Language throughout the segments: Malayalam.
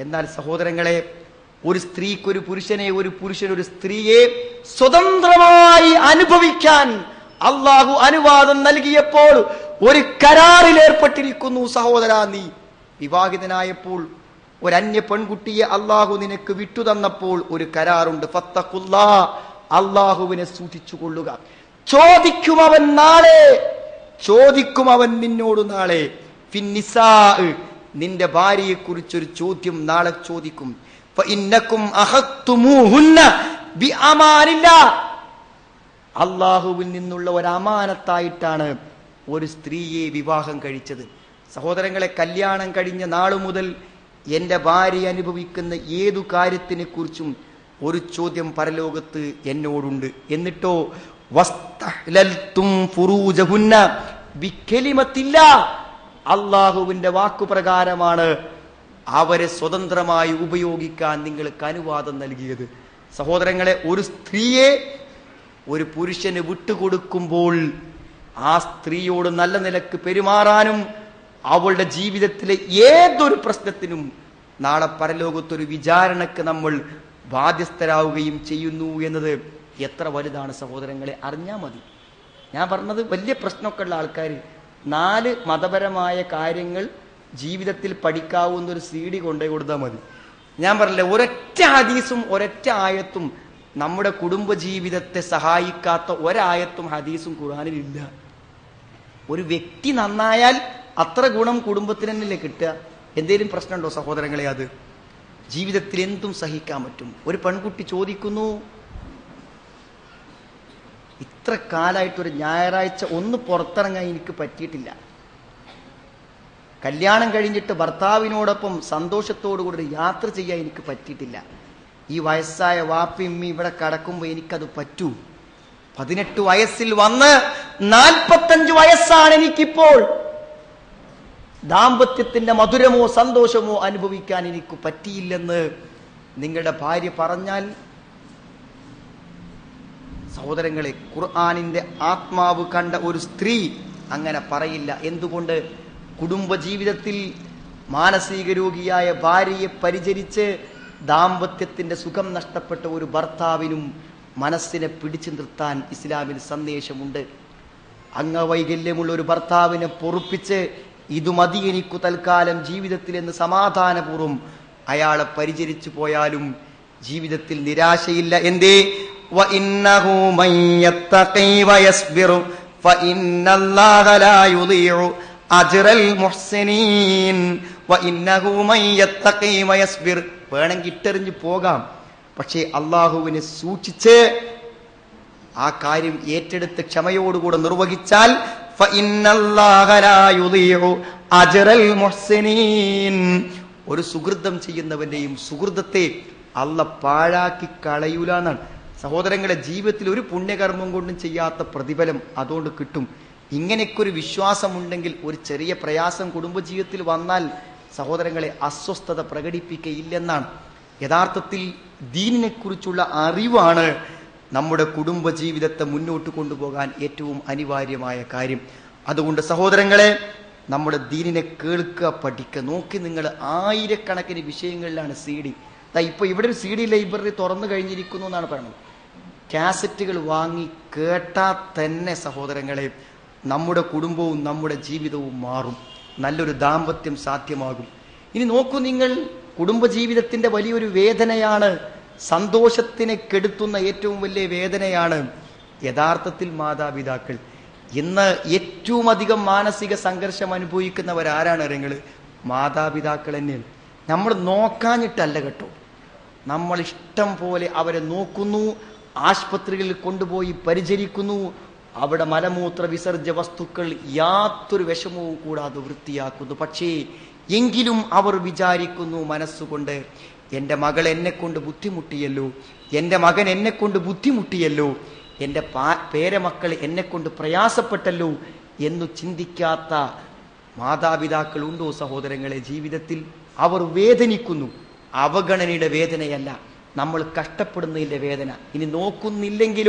എന്നാൽ സഹോദരങ്ങളെ, ഒരു സ്ത്രീക്ക് ഒരു പുരുഷനെ, ഒരു പുരുഷൻ ഒരു സ്ത്രീയെ സ്വതന്ത്രമായി അനുഭവിക്കാൻ അള്ളാഹു അനുവാദം നൽകിയപ്പോൾ ഒരു കരാറിൽ ഏർപ്പെട്ടിരിക്കുന്നു. സഹോദരാ, നീ വിവാഹിതനായപ്പോൾ ഒരന്യ പെൺകുട്ടിയെ അള്ളാഹു നിനക്ക് വിട്ടുതന്നപ്പോൾ ഒരു കരാറുണ്ട്. ഫത്തഖുല്ലാ, അള്ളാഹുവിനെ സൂക്ഷിച്ചുകൊള്ളുക. ചോദിക്കും അവൻ നിന്നോട് നാളെ ഫിന്നിസാ, നിന്റെ ഭാര്യയെ കുറിച്ചൊരു ചോദ്യം നാളെ ചോദിക്കും. ഫഇന്നകും അഖത്തുമൂഹുന്ന ബിഅമാനില്ലാ, അള്ളാഹുവിൽ നിന്നുള്ള ഒരു അമാനത്തായിട്ടാണ് ഒരു സ്ത്രീയെ വിവാഹം കഴിച്ചത്. സഹോദരങ്ങളെ, കല്യാണം കഴിഞ്ഞ നാളു മുതൽ എന്റെ ഭാര്യ അനുഭവിക്കുന്ന ഏതു കാര്യത്തിനെ കുറിച്ചും ഒരു ചോദ്യം പരലോകത്ത് എന്നോടുണ്ട്. എന്നിട്ടോ വസ്തഹ്ലൽതും ഫുറൂജഹുന്ന ബികലിമത്തില്ലാ, അള്ളാഹുവിന്റെ വാക്കുപ്രകാരമാണ് അവരെ സ്വതന്ത്രമായി ഉപയോഗിക്കാൻ നിങ്ങൾക്ക് അനുവാദം നൽകിയത്. സഹോദരങ്ങളെ, ഒരു സ്ത്രീയെ ഒരു പുരുഷന് വിട്ടുകൊടുക്കുമ്പോൾ ആ സ്ത്രീയോട് നല്ല നിലക്ക് പെരുമാറാനും അവളുടെ ജീവിതത്തിലെ ഏതൊരു പ്രശ്നത്തിനും നാളെ പരലോകത്തൊരു വിചാരണക്ക് നമ്മൾ ബാധ്യസ്ഥരാവുകയും ചെയ്യുന്നു എന്നത് എത്ര വലുതാണ് സഹോദരങ്ങളെ, അറിഞ്ഞാൽ മതി. ഞാൻ പറഞ്ഞത് വലിയ പ്രശ്നമൊക്കെ ഉള്ള ആൾക്കാർ 4 മതപരമായ കാര്യങ്ങൾ ജീവിതത്തിൽ പഠിക്കാവുന്ന ഒരു CD കൊണ്ടേ കൊടുത്താൽ മതി. ഞാൻ പറഞ്ഞില്ലേ, ഒരൊറ്റ ഹദീസും ഒരൊറ്റ ആയത്തും നമ്മുടെ കുടുംബ ജീവിതത്തെ സഹായിക്കാത്ത ഒരായത്തും ഹദീസും ഖുർആനിലില്ല. ഒരു വ്യക്തി നന്നായാൽ അത്ര ഗുണം കുടുംബത്തിന് തന്നെയല്ലേ കിട്ടുക. എന്തേലും പ്രശ്നമുണ്ടോ സഹോദരങ്ങളെ? അത് ജീവിതത്തിൽ എന്തും സഹിക്കാൻ പറ്റും. ഒരു പെൺകുട്ടി ചോദിക്കുന്നു, ഇത്ര കാലമായിട്ടൊരു ഞായറാഴ്ച ഒന്ന് പുറത്തിറങ്ങാൻ എനിക്ക് പറ്റിയിട്ടില്ല. കല്യാണം കഴിഞ്ഞിട്ട് ഭർത്താവിനോടൊപ്പം സന്തോഷത്തോടുകൂടി യാത്ര ചെയ്യാൻ എനിക്ക് പറ്റിയിട്ടില്ല. ഈ വയസ്സായ വാപ്പിമ്മി ഇവിടെ കടക്കുമ്പോൾ എനിക്കത് പറ്റൂ. 18 വയസ്സിൽ വന്ന് 45 വയസ്സാണ് എനിക്കിപ്പോൾ. ദാമ്പത്യത്തിന്റെ മധുരമോ സന്തോഷമോ അനുഭവിക്കാൻ എനിക്ക് പറ്റിയില്ലെന്ന് നിങ്ങളുടെ ഭാര്യ പറഞ്ഞാൽ, സഹോദരങ്ങളെ, ഖുർആനിന്റെ ആത്മാവ് കണ്ട ഒരു സ്ത്രീ അങ്ങനെ പറയില്ല. എന്തുകൊണ്ട്? കുടുംബജീവിതത്തിൽ മാനസിക രോഗിയായ ഭാര്യയെ പരിചരിച്ച് ദാമ്പത്യത്തിന്റെ സുഖം നഷ്ടപ്പെട്ട ഒരു ഭർത്താവിനും മനസ്സിനെ പിടിച്ചു നിർത്താൻ ഇസ്ലാമിൽ സന്ദേശമുണ്ട്. അംഗവൈകല്യമുള്ള ഒരു ഭർത്താവിനെ പൊറുപ്പിച്ച് ഇതു മതി എനിക്കു തൽക്കാലം ജീവിതത്തിൽ എന്ന് സമാധാനപൂർവ്വം അയാളെ പരിചരിച്ചു പോയാലും ജീവിതത്തിൽ നിരാശയില്ല. എന്തേ? വഇന്നഹു മയ്യത്തഖി വയസ്ബിറു ഫഇന്നല്ലാഹ ലാ യുളീഉ അജ്റൽ മുഹ്സിനീൻ. വഇന്നഹു മയ്യത്തഖി വയസ്ബിർ, വേണമെങ്കിൽ ഇട്ടെറിഞ്ഞു പോകാം, പക്ഷേ അള്ളാഹുവിനെ സൂക്ഷിച്ച് ആ കാര്യം ഏറ്റെടുത്ത് ക്ഷമയോടുകൂടെ നിർവഹിച്ചാൽ ഫഇന്നല്ലാഹ ലാ യുളീഉ അജ്റൽ മുഹ്സിനീൻ, ഒരു സുഹൃതം ചെയ്യുന്നവന്റെയും സുഹൃതത്തെ അള്ളാഹ് പാഴാക്കി കളയൂല എന്നാണ്. സഹോദരങ്ങളെ, ജീവിതത്തിൽ ഒരു പുണ്യകർമ്മം കൊണ്ടും ചെയ്യാത്ത പ്രതിഫലം അതുകൊണ്ട് കിട്ടും. ഇങ്ങനെയൊക്കെ ഒരു വിശ്വാസമുണ്ടെങ്കിൽ ഒരു ചെറിയ പ്രയാസം കുടുംബജീവിതത്തിൽ വന്നാൽ സഹോദരങ്ങളെ അസ്വസ്ഥത പ്രകടിപ്പിക്കുകയില്ലെന്നാണ്. യഥാർത്ഥത്തിൽ ദീനിനെ കുറിച്ചുള്ള അറിവാണ് നമ്മുടെ കുടുംബജീവിതത്തെ മുന്നോട്ട് കൊണ്ടുപോകാൻ ഏറ്റവും അനിവാര്യമായ കാര്യം. അതുകൊണ്ട് സഹോദരങ്ങളെ, നമ്മുടെ ദീനിനെ കേൾക്കുക, പഠിക്കുക. നോക്കി നിങ്ങൾ, ആയിരക്കണക്കിന് വിഷയങ്ങളിലാണ് CD. ഇപ്പൊ ഇവിടെ ഒരു CD ലൈബ്രറി തുറന്നു കഴിഞ്ഞിരിക്കുന്നു എന്നാണ് പറയുന്നത്. കാസറ്റുകൾ വാങ്ങി കേട്ടാൽ തന്നെ സഹോദരങ്ങളെ നമ്മുടെ കുടുംബവും നമ്മുടെ ജീവിതവും മാറും. നല്ലൊരു ദാമ്പത്യം സാധ്യമാകും. ഇനി നോക്കൂ നിങ്ങൾ, കുടുംബജീവിതത്തിന്റെ വലിയൊരു വേദനയാണ്, സന്തോഷത്തിനെ കെടുത്തുന്ന ഏറ്റവും വലിയ വേദനയാണ് യഥാർത്ഥത്തിൽ മാതാപിതാക്കൾ. ഇന്ന് ഏറ്റവും അധികം മാനസിക സംഘർഷം അനുഭവിക്കുന്നവരാരാണ്? നിങ്ങൾ മാതാപിതാക്കൾ തന്നെയാണ്. നമ്മൾ നോക്കാഞ്ഞിട്ടല്ല കേട്ടോ, നമ്മൾ ഇഷ്ടം പോലെ അവരെ നോക്കുന്നു, ആശുപത്രികളിൽ കൊണ്ടുപോയി പരിചരിക്കുന്നു, അവിടെ മലമൂത്ര വിസർജ്യ വസ്തുക്കൾ യാതൊരു വിഷമവും കൂടാതെ വൃത്തിയാക്കുന്നു. പക്ഷേ എങ്കിലും അവർ വിചാരിക്കുന്നു മനസ്സുകൊണ്ട്, എൻ്റെ മകൾ എന്നെ കൊണ്ട് ബുദ്ധിമുട്ടിയല്ലോ, എൻ്റെ മകൻ എന്നെ കൊണ്ട് ബുദ്ധിമുട്ടിയല്ലോ, എൻ്റെ പേരമക്കൾ എന്നെ കൊണ്ട് പ്രയാസപ്പെട്ടല്ലോ എന്നു ചിന്തിക്കാത്ത മാതാപിതാക്കൾ ഉണ്ടോ സഹോദരങ്ങളെ? ജീവിതത്തിൽ അവർ വേദനിക്കുന്നു. അവഗണനയുടെ വേദനയല്ല, നമ്മൾ കഷ്ടപ്പെടുന്നതിൻ്റെ വേദന. ഇനി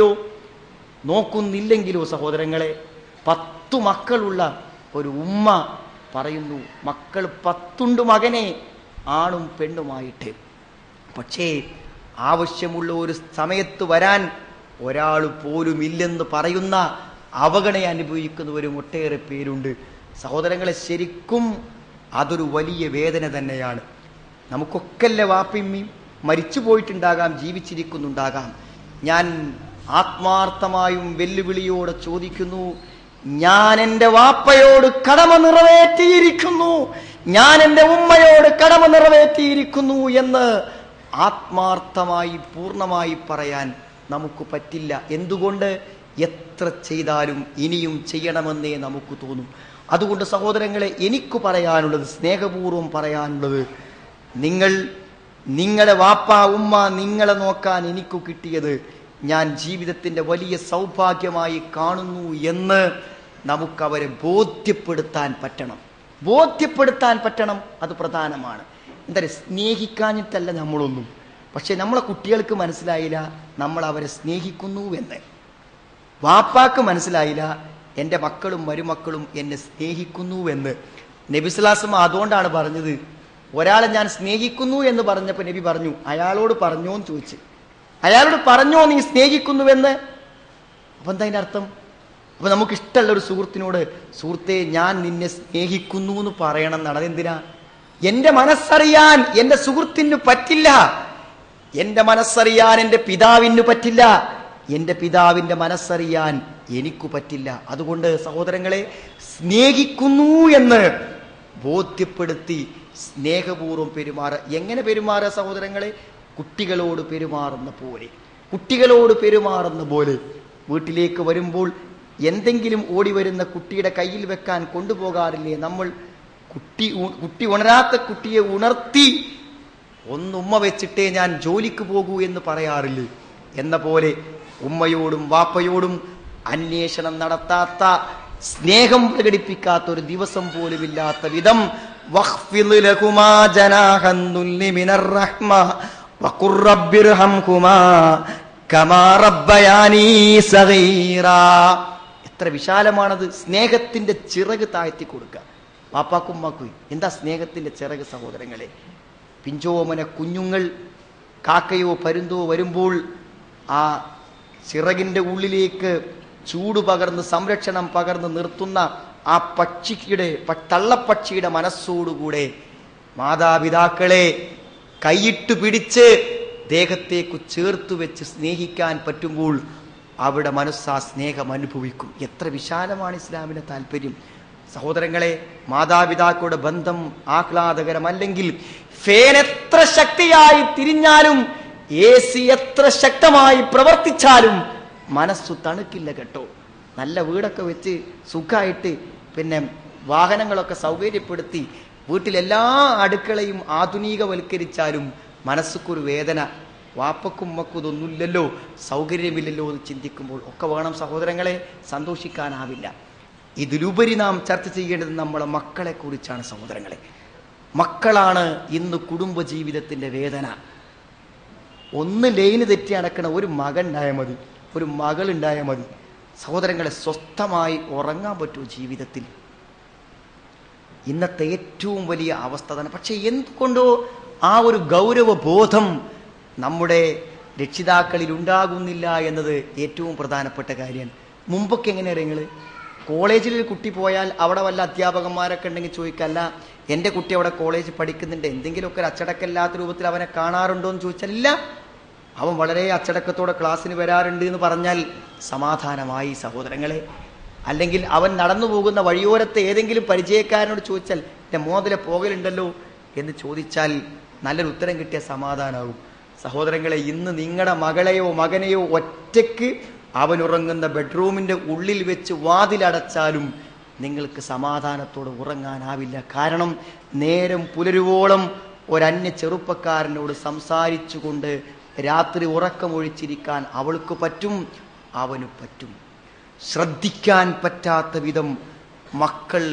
നോക്കുന്നില്ലെങ്കിലോ സഹോദരങ്ങളെ, 10 മക്കളുള്ള ഒരു ഉമ്മ പറയുന്നു, മക്കൾ 10 മകനെ, ആണും പെണ്ണുമായിട്ട്. പക്ഷേ ആവശ്യമുള്ള ഒരു സമയത്ത് വരാൻ ഒരാൾ പോലും ഇല്ലെന്ന് പറയുന്ന അവഗണന അനുഭവിക്കുന്നവരും ഒട്ടേറെ പേരുണ്ട്. സഹോദരങ്ങളെ, ശരിക്കും അതൊരു വലിയ വേദന തന്നെയാണ്. നമുക്കൊക്കെല്ലേ വാപ്പിമ്മയും മരിച്ചു പോയിട്ടുണ്ടാകാം, ജീവിച്ചിരിക്കുന്നുണ്ടാകാം. ഞാൻ ആത്മാർത്ഥമായും വെല്ലുവിളിയോടെ ചോദിക്കുന്നു, ഞാൻ എൻ്റെ വാപ്പയോട് കടമ നിറവേറ്റിയിരിക്കുന്നു, ഞാൻ എൻ്റെ ഉമ്മയോട് കടമ നിറവേറ്റിയിരിക്കുന്നു എന്ന് ആത്മാർത്ഥമായി പൂർണ്ണമായി പറയാൻ നമുക്ക് പറ്റില്ല. എന്തുകൊണ്ട്? എത്ര ചെയ്താലും ഇനിയും ചെയ്യണമെന്നേ നമുക്ക് തോന്നും. അതുകൊണ്ട് സഹോദരങ്ങളെ, എനിക്ക് പറയാനുള്ളത്, സ്നേഹപൂർവ്വം പറയാനുള്ളത്, നിങ്ങളുടെ വാപ്പ ഉമ്മ നിങ്ങളെ നോക്കാൻ എനിക്ക് കിട്ടിയത് ഞാൻ ജീവിതത്തിൻ്റെ വലിയ സൗഭാഗ്യമായി കാണുന്നു എന്ന് നമുക്കവരെ ബോധ്യപ്പെടുത്താൻ പറ്റണം. അത് പ്രധാനമാണ്. എന്താ പറയുക, സ്നേഹിക്കാഞ്ഞിട്ടല്ല നമ്മളൊന്നും. പക്ഷെ നമ്മളെ കുട്ടികൾക്ക് മനസ്സിലായില്ല നമ്മൾ അവരെ സ്നേഹിക്കുന്നുവെന്ന്. വാപ്പാക്ക് മനസ്സിലായില്ല എൻ്റെ മക്കളും മരുമക്കളും എന്നെ സ്നേഹിക്കുന്നുവെന്ന്. നബി സ്വല്ലല്ലാഹു അലൈഹി വസല്ലം അതുകൊണ്ടാണ് പറഞ്ഞത്, ഒരാളെ ഞാൻ സ്നേഹിക്കുന്നു എന്ന് പറഞ്ഞപ്പോൾ നബി പറഞ്ഞു, അയാളോട് പറഞ്ഞോ എന്ന് ചോദിച്ചു. അയാളോട് പറഞ്ഞോ നീ സ്നേഹിക്കുന്നുവെന്ന്? അപ്പൊ എന്താ അതിൻ്റെ അർത്ഥം? അപ്പൊ നമുക്ക് ഇഷ്ടമുള്ള ഒരു സുഹൃത്തിനോട്, സുഹൃത്തെ ഞാൻ നിന്നെ സ്നേഹിക്കുന്നു എന്ന് പറയണം എന്നാണ്. അതെന്തിനാ? എന്റെ മനസ്സറിയാൻ എന്റെ സുഹൃത്തിന് പറ്റില്ല, എന്റെ മനസ്സറിയാൻ എന്റെ പിതാവിന് പറ്റില്ല, എന്റെ പിതാവിന്റെ മനസ്സറിയാൻ എനിക്കു പറ്റില്ല. അതുകൊണ്ട് സഹോദരങ്ങളെ, സ്നേഹിക്കുന്നു എന്ന് ബോധ്യപ്പെടുത്തി സ്നേഹപൂർവ്വം പെരുമാറുക. എങ്ങനെ പെരുമാറുക സഹോദരങ്ങളെ? കുട്ടികളോട് പെരുമാറുന്ന പോലെ. വീട്ടിലേക്ക് വരുമ്പോൾ എന്തെങ്കിലും ഓടി വരുന്ന കുട്ടിയുടെ കയ്യിൽ വെക്കാൻ കൊണ്ടുപോകാറില്ലേ നമ്മൾ? കുട്ടി ഉണരാത്ത കുട്ടിയെ ഉണർത്തി ഒന്നുമ്മ വെച്ചിട്ടേ ഞാൻ ജോലിക്ക് പോകൂ എന്ന് പറയാറില്ലേ? എന്ന പോലെ ഉമ്മയോടും വാപ്പയോടും അന്വേഷണം നടത്താത്ത, സ്നേഹം പ്രകടിപ്പിക്കാത്ത ഒരു ദിവസം പോലും ഇല്ലാത്ത വിധം വഖ്ഫിദ് ലഹുമാ ജനാഹൻ ദുല്ലി മിനർ റഹ്മ വഖുർ റബ്ബിർഹംഹുമാ കമാ റബ്ബയാനി സഗീറാ. എത്ര വിശാലമാണത്! സ്നേഹത്തിന്റെ ചിറക് താഴ്ത്തി കൊടുക്കുക വാപ്പാക്കും ഉമ്മാക്കും. എന്താ സ്നേഹത്തിന്റെ ചിറക് സഹോദരങ്ങളെ? പിഞ്ചോമന കുഞ്ഞുങ്ങൾ കാക്കയോ പരുന്തോ വരുമ്പോൾ ആ ചിറകിന്റെ ഉള്ളിലേക്ക് ചൂട് പകർന്ന് സംരക്ഷണം പകർന്ന് നിർത്തുന്ന ആ തള്ളപ്പക്ഷിയുടെ മനസ്സോടുകൂടെ മാതാപിതാക്കളെ കൈയിട്ട് പിടിച്ച് ദേഹത്തേക്ക് ചേർത്തു വെച്ച് സ്നേഹിക്കാൻ പറ്റുമ്പോൾ അവിടെ മനസ്സാ സ്നേഹം അനുഭവിക്കും. എത്ര വിശാലമാണ് ഇസ്ലാമിന്റെ താല്പര്യം സഹോദരങ്ങളെ! മാതാപിതാക്കളുടെ ബന്ധം ആഹ്ലാദകരമല്ലെങ്കിൽ ഫാൻ എത്ര ശക്തിയായി തിരിഞ്ഞാലും, AC എത്ര ശക്തമായി പ്രവർത്തിച്ചാലും മനസ്സു തണുക്കില്ല കേട്ടോ. നല്ല വീടൊക്കെ വെച്ച് സുഖമായിട്ട് വാഹനങ്ങളൊക്കെ സൗകര്യപ്പെടുത്തി വീട്ടിലെല്ലാ അടുക്കളയും ആധുനികവൽക്കരിച്ചാലും മനസ്സുക്കൊരു വേദന. വാപ്പക്കും ഉമ്മക്കും ഇതൊന്നുമില്ലല്ലോ, സൗകര്യമില്ലല്ലോ എന്ന് ചിന്തിക്കുമ്പോൾ ഒക്കെ വേണം സഹോദരങ്ങളെ, സന്തോഷിക്കാനാവില്ല. ഇതിലുപരി നാം ചർച്ച ചെയ്യേണ്ടത് നമ്മളെ മക്കളെ കുറിച്ചാണ് സഹോദരങ്ങളെ. മക്കളാണ് ഇന്ന് കുടുംബജീവിതത്തിന്റെ വേദന. ഒന്ന് ലൈന് തെറ്റി നടക്കണ ഒരു മകൻ ഉണ്ടായാൽ മതി, ഒരു മകൾ ഉണ്ടായാൽ മതി സഹോദരങ്ങളെ, സ്വസ്ഥമായി ഉറങ്ങാൻ പറ്റുമോ ജീവിതത്തിൽ? ഇന്നത്തെ ഏറ്റവും വലിയ അവസ്ഥ തന്നെ. പക്ഷെ എന്തുകൊണ്ടോ ആ ഒരു ഗൗരവബോധം നമ്മുടെ രക്ഷിതാക്കളിൽ ഉണ്ടാകുന്നില്ല എന്നത് ഏറ്റവും പ്രധാനപ്പെട്ട കാര്യമാണ്. മുമ്പൊക്കെ എങ്ങനെയാണ് നിങ്ങൾ കോളേജിൽ ഒരു കുട്ടി പോയാൽ അവിടെ വല്ല അധ്യാപകന്മാരൊക്കെ ഉണ്ടെങ്കിൽ ചോദിക്കല്ല, എൻ്റെ കുട്ടി അവിടെ കോളേജ് പഠിക്കുന്നുണ്ട്, എന്തെങ്കിലുമൊക്കെ ഒരു അച്ചടക്കമില്ലാത്ത രൂപത്തിൽ അവനെ കാണാറുണ്ടോ എന്ന് ചോദിച്ചാൽ ഇല്ല, അവൻ വളരെ അച്ചടക്കത്തോടെ ക്ലാസ്സിന് വരാറുണ്ട് എന്ന് പറഞ്ഞാൽ സമാധാനമായി സഹോദരങ്ങളെ. അല്ലെങ്കിൽ അവൻ നടന്നു പോകുന്ന വഴിയോരത്തെ ഏതെങ്കിലും പരിചയക്കാരനോട് ചോദിച്ചാൽ എൻ്റെ മോതിലെ പോകലുണ്ടല്ലോ എന്ന് ചോദിച്ചാൽ നല്ലൊരു ഉത്തരം കിട്ടിയ സമാധാനമാകും സഹോദരങ്ങളെ. ഇന്ന് നിങ്ങളുടെ മകളെയോ മകനെയോ ഒറ്റയ്ക്ക് അവനുറങ്ങുന്ന ബെഡ്റൂമിൻ്റെ ഉള്ളിൽ വെച്ച് വാതിലടച്ചാലും നിങ്ങൾക്ക് സമാധാനത്തോടെ ഉറങ്ങാനാവില്ല. കാരണം നേരം പുലരുവോളം ഒരന്യ ചെറുപ്പക്കാരനോട് സംസാരിച്ചുകൊണ്ട് രാത്രി ഉറക്കമൊഴിച്ചിരിക്കാൻ അവൾക്ക് പറ്റും, അവന് പറ്റും. ശ്രദ്ധിക്കാൻ പറ്റാത്ത വിധം മക്കൾ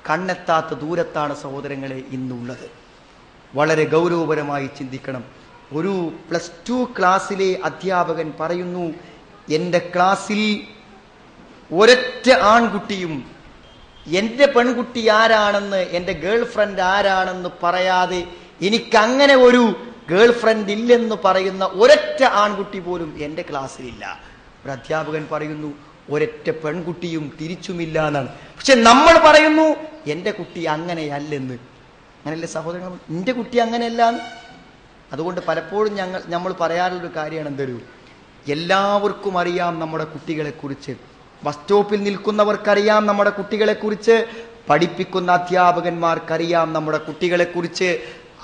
കണ്ണെത്താത്ത ദൂരത്താണ് സഹോദരങ്ങളെ ഇന്നുള്ളത്. വളരെ ഗൗരവപരമായി ചിന്തിക്കണം. ഒരു +2 ക്ലാസ്സിലെ അധ്യാപകൻ പറയുന്നു, എൻ്റെ ക്ലാസ്സിൽ ഒരൊറ്റ ആൺകുട്ടിയും എൻ്റെ പെൺകുട്ടി ആരാണെന്ന്, എൻ്റെ ഗേൾ ഫ്രണ്ട് ആരാണെന്ന് പറയാതെ എനിക്കങ്ങനെ ഒരു ഗേൾ ഫ്രണ്ട് ഇല്ലെന്ന് പറയുന്ന ഒരൊറ്റ ആൺകുട്ടി പോലും എൻ്റെ ക്ലാസ്സിലില്ല. ഒരു അധ്യാപകൻ പറയുന്നു ഒരൊറ്റ പെൺകുട്ടിയും തിരിച്ചുമില്ല എന്നാണ്. പക്ഷെ നമ്മൾ പറയുന്നു എൻ്റെ കുട്ടി അങ്ങനെയല്ലെന്ന്. അങ്ങനെയല്ലേ സഹോദരങ്ങൾ? എൻ്റെ കുട്ടി അങ്ങനെയല്ല. അതുകൊണ്ട് പലപ്പോഴും നമ്മൾ പറയാറുള്ളൊരു കാര്യമാണ് എന്തൊരു, എല്ലാവർക്കും അറിയാം നമ്മുടെ കുട്ടികളെക്കുറിച്ച്. ബസ് സ്റ്റോപ്പിൽ നിൽക്കുന്നവർക്കറിയാം നമ്മുടെ കുട്ടികളെക്കുറിച്ച്, പഠിപ്പിക്കുന്ന അധ്യാപകന്മാർക്കറിയാം നമ്മുടെ കുട്ടികളെക്കുറിച്ച്,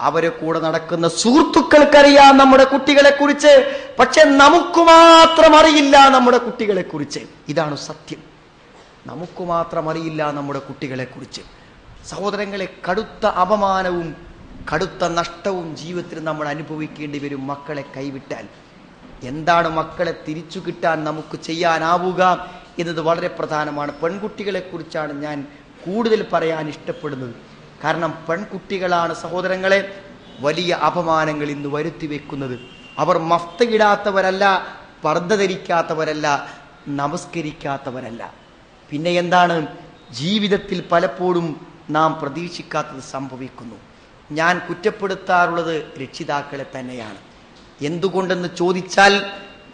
അവരെ കൂടെ നടക്കുന്ന സുഹൃത്തുക്കൾക്കറിയാം നമ്മുടെ കുട്ടികളെക്കുറിച്ച്. പക്ഷെ നമുക്ക് മാത്രം അറിയില്ല നമ്മുടെ കുട്ടികളെക്കുറിച്ച്. ഇതാണ് സത്യം. നമുക്ക് മാത്രം അറിയില്ല നമ്മുടെ കുട്ടികളെക്കുറിച്ച്. സഹോദരങ്ങളെ, കടുത്ത അപമാനവും കടുത്ത നഷ്ടവും ജീവിതത്തിൽ നമ്മൾ അനുഭവിക്കേണ്ടി വരും മക്കളെ കൈവിട്ടാൽ. എന്താണ് മക്കളെ തിരിച്ചു കിട്ടാൻ നമുക്ക് ചെയ്യാനാവുക എന്നത് വളരെ പ്രധാനമാണ്. പെൺകുട്ടികളെ കുറിച്ചാണ് ഞാൻ കൂടുതൽ പറയാൻ ഇഷ്ടപ്പെടുന്നത്. കാരണം പെൺകുട്ടികളാണ് സഹോദരങ്ങളെ വലിയ അപമാനങ്ങൾ ഇന്ന് വരുത്തി വെക്കുന്നത്. അവർ മഫ്തയിടാത്തവരല്ല, പർദ്ദ ധരിക്കാത്തവരല്ല, നമസ്കരിക്കാത്തവരല്ല. പിന്നെ എന്താണ്, ജീവിതത്തിൽ പലപ്പോഴും നാം പ്രതീക്ഷിക്കാത്തത് സംഭവിക്കുന്നു. ഞാൻ കുറ്റപ്പെടുത്താറുള്ളത് രക്ഷിതാക്കളെ തന്നെയാണ്. എന്തുകൊണ്ടെന്ന് ചോദിച്ചാൽ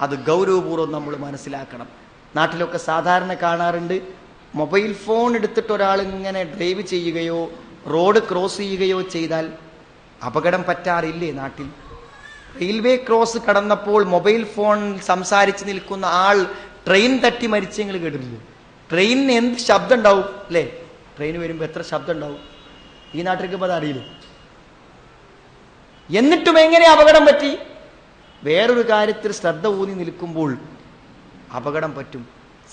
അത് ഗൗരവപൂർവ്വം നമ്മൾ മനസ്സിലാക്കണം. നാട്ടിലൊക്കെ സാധാരണ കാണാറുണ്ട്, മൊബൈൽ ഫോൺ എടുത്തിട്ട് ഒരാൾ ഇങ്ങനെ ഡ്രൈവ് ചെയ്യുകയോ റോഡ് ക്രോസ് ചെയ്യുകയോ ചെയ്താൽ അപകടം പറ്റാറില്ലേ നാട്ടിൽ? റെയിൽവേ ക്രോസ് കടന്നപ്പോൾ മൊബൈൽ ഫോൺ സംസാരിച്ച് നിൽക്കുന്ന ആൾ ട്രെയിൻ തട്ടി മരിച്ചെങ്കിൽ കേട്ടിട്ടില്ലേ? ട്രെയിനിന് എന്ത് ശബ്ദം ഉണ്ടാവും അല്ലേ? ട്രെയിൻ വരുമ്പോൾ എത്ര ശബ്ദം ഉണ്ടാവും? ഈ നാട്ടിലേക്ക് അത് അറിയില്ലേ? എന്നിട്ടും എങ്ങനെ അപകടം പറ്റി? വേറൊരു കാര്യത്തിൽ ശ്രദ്ധ ഊന്നി നിൽക്കുമ്പോൾ അപകടം പറ്റും.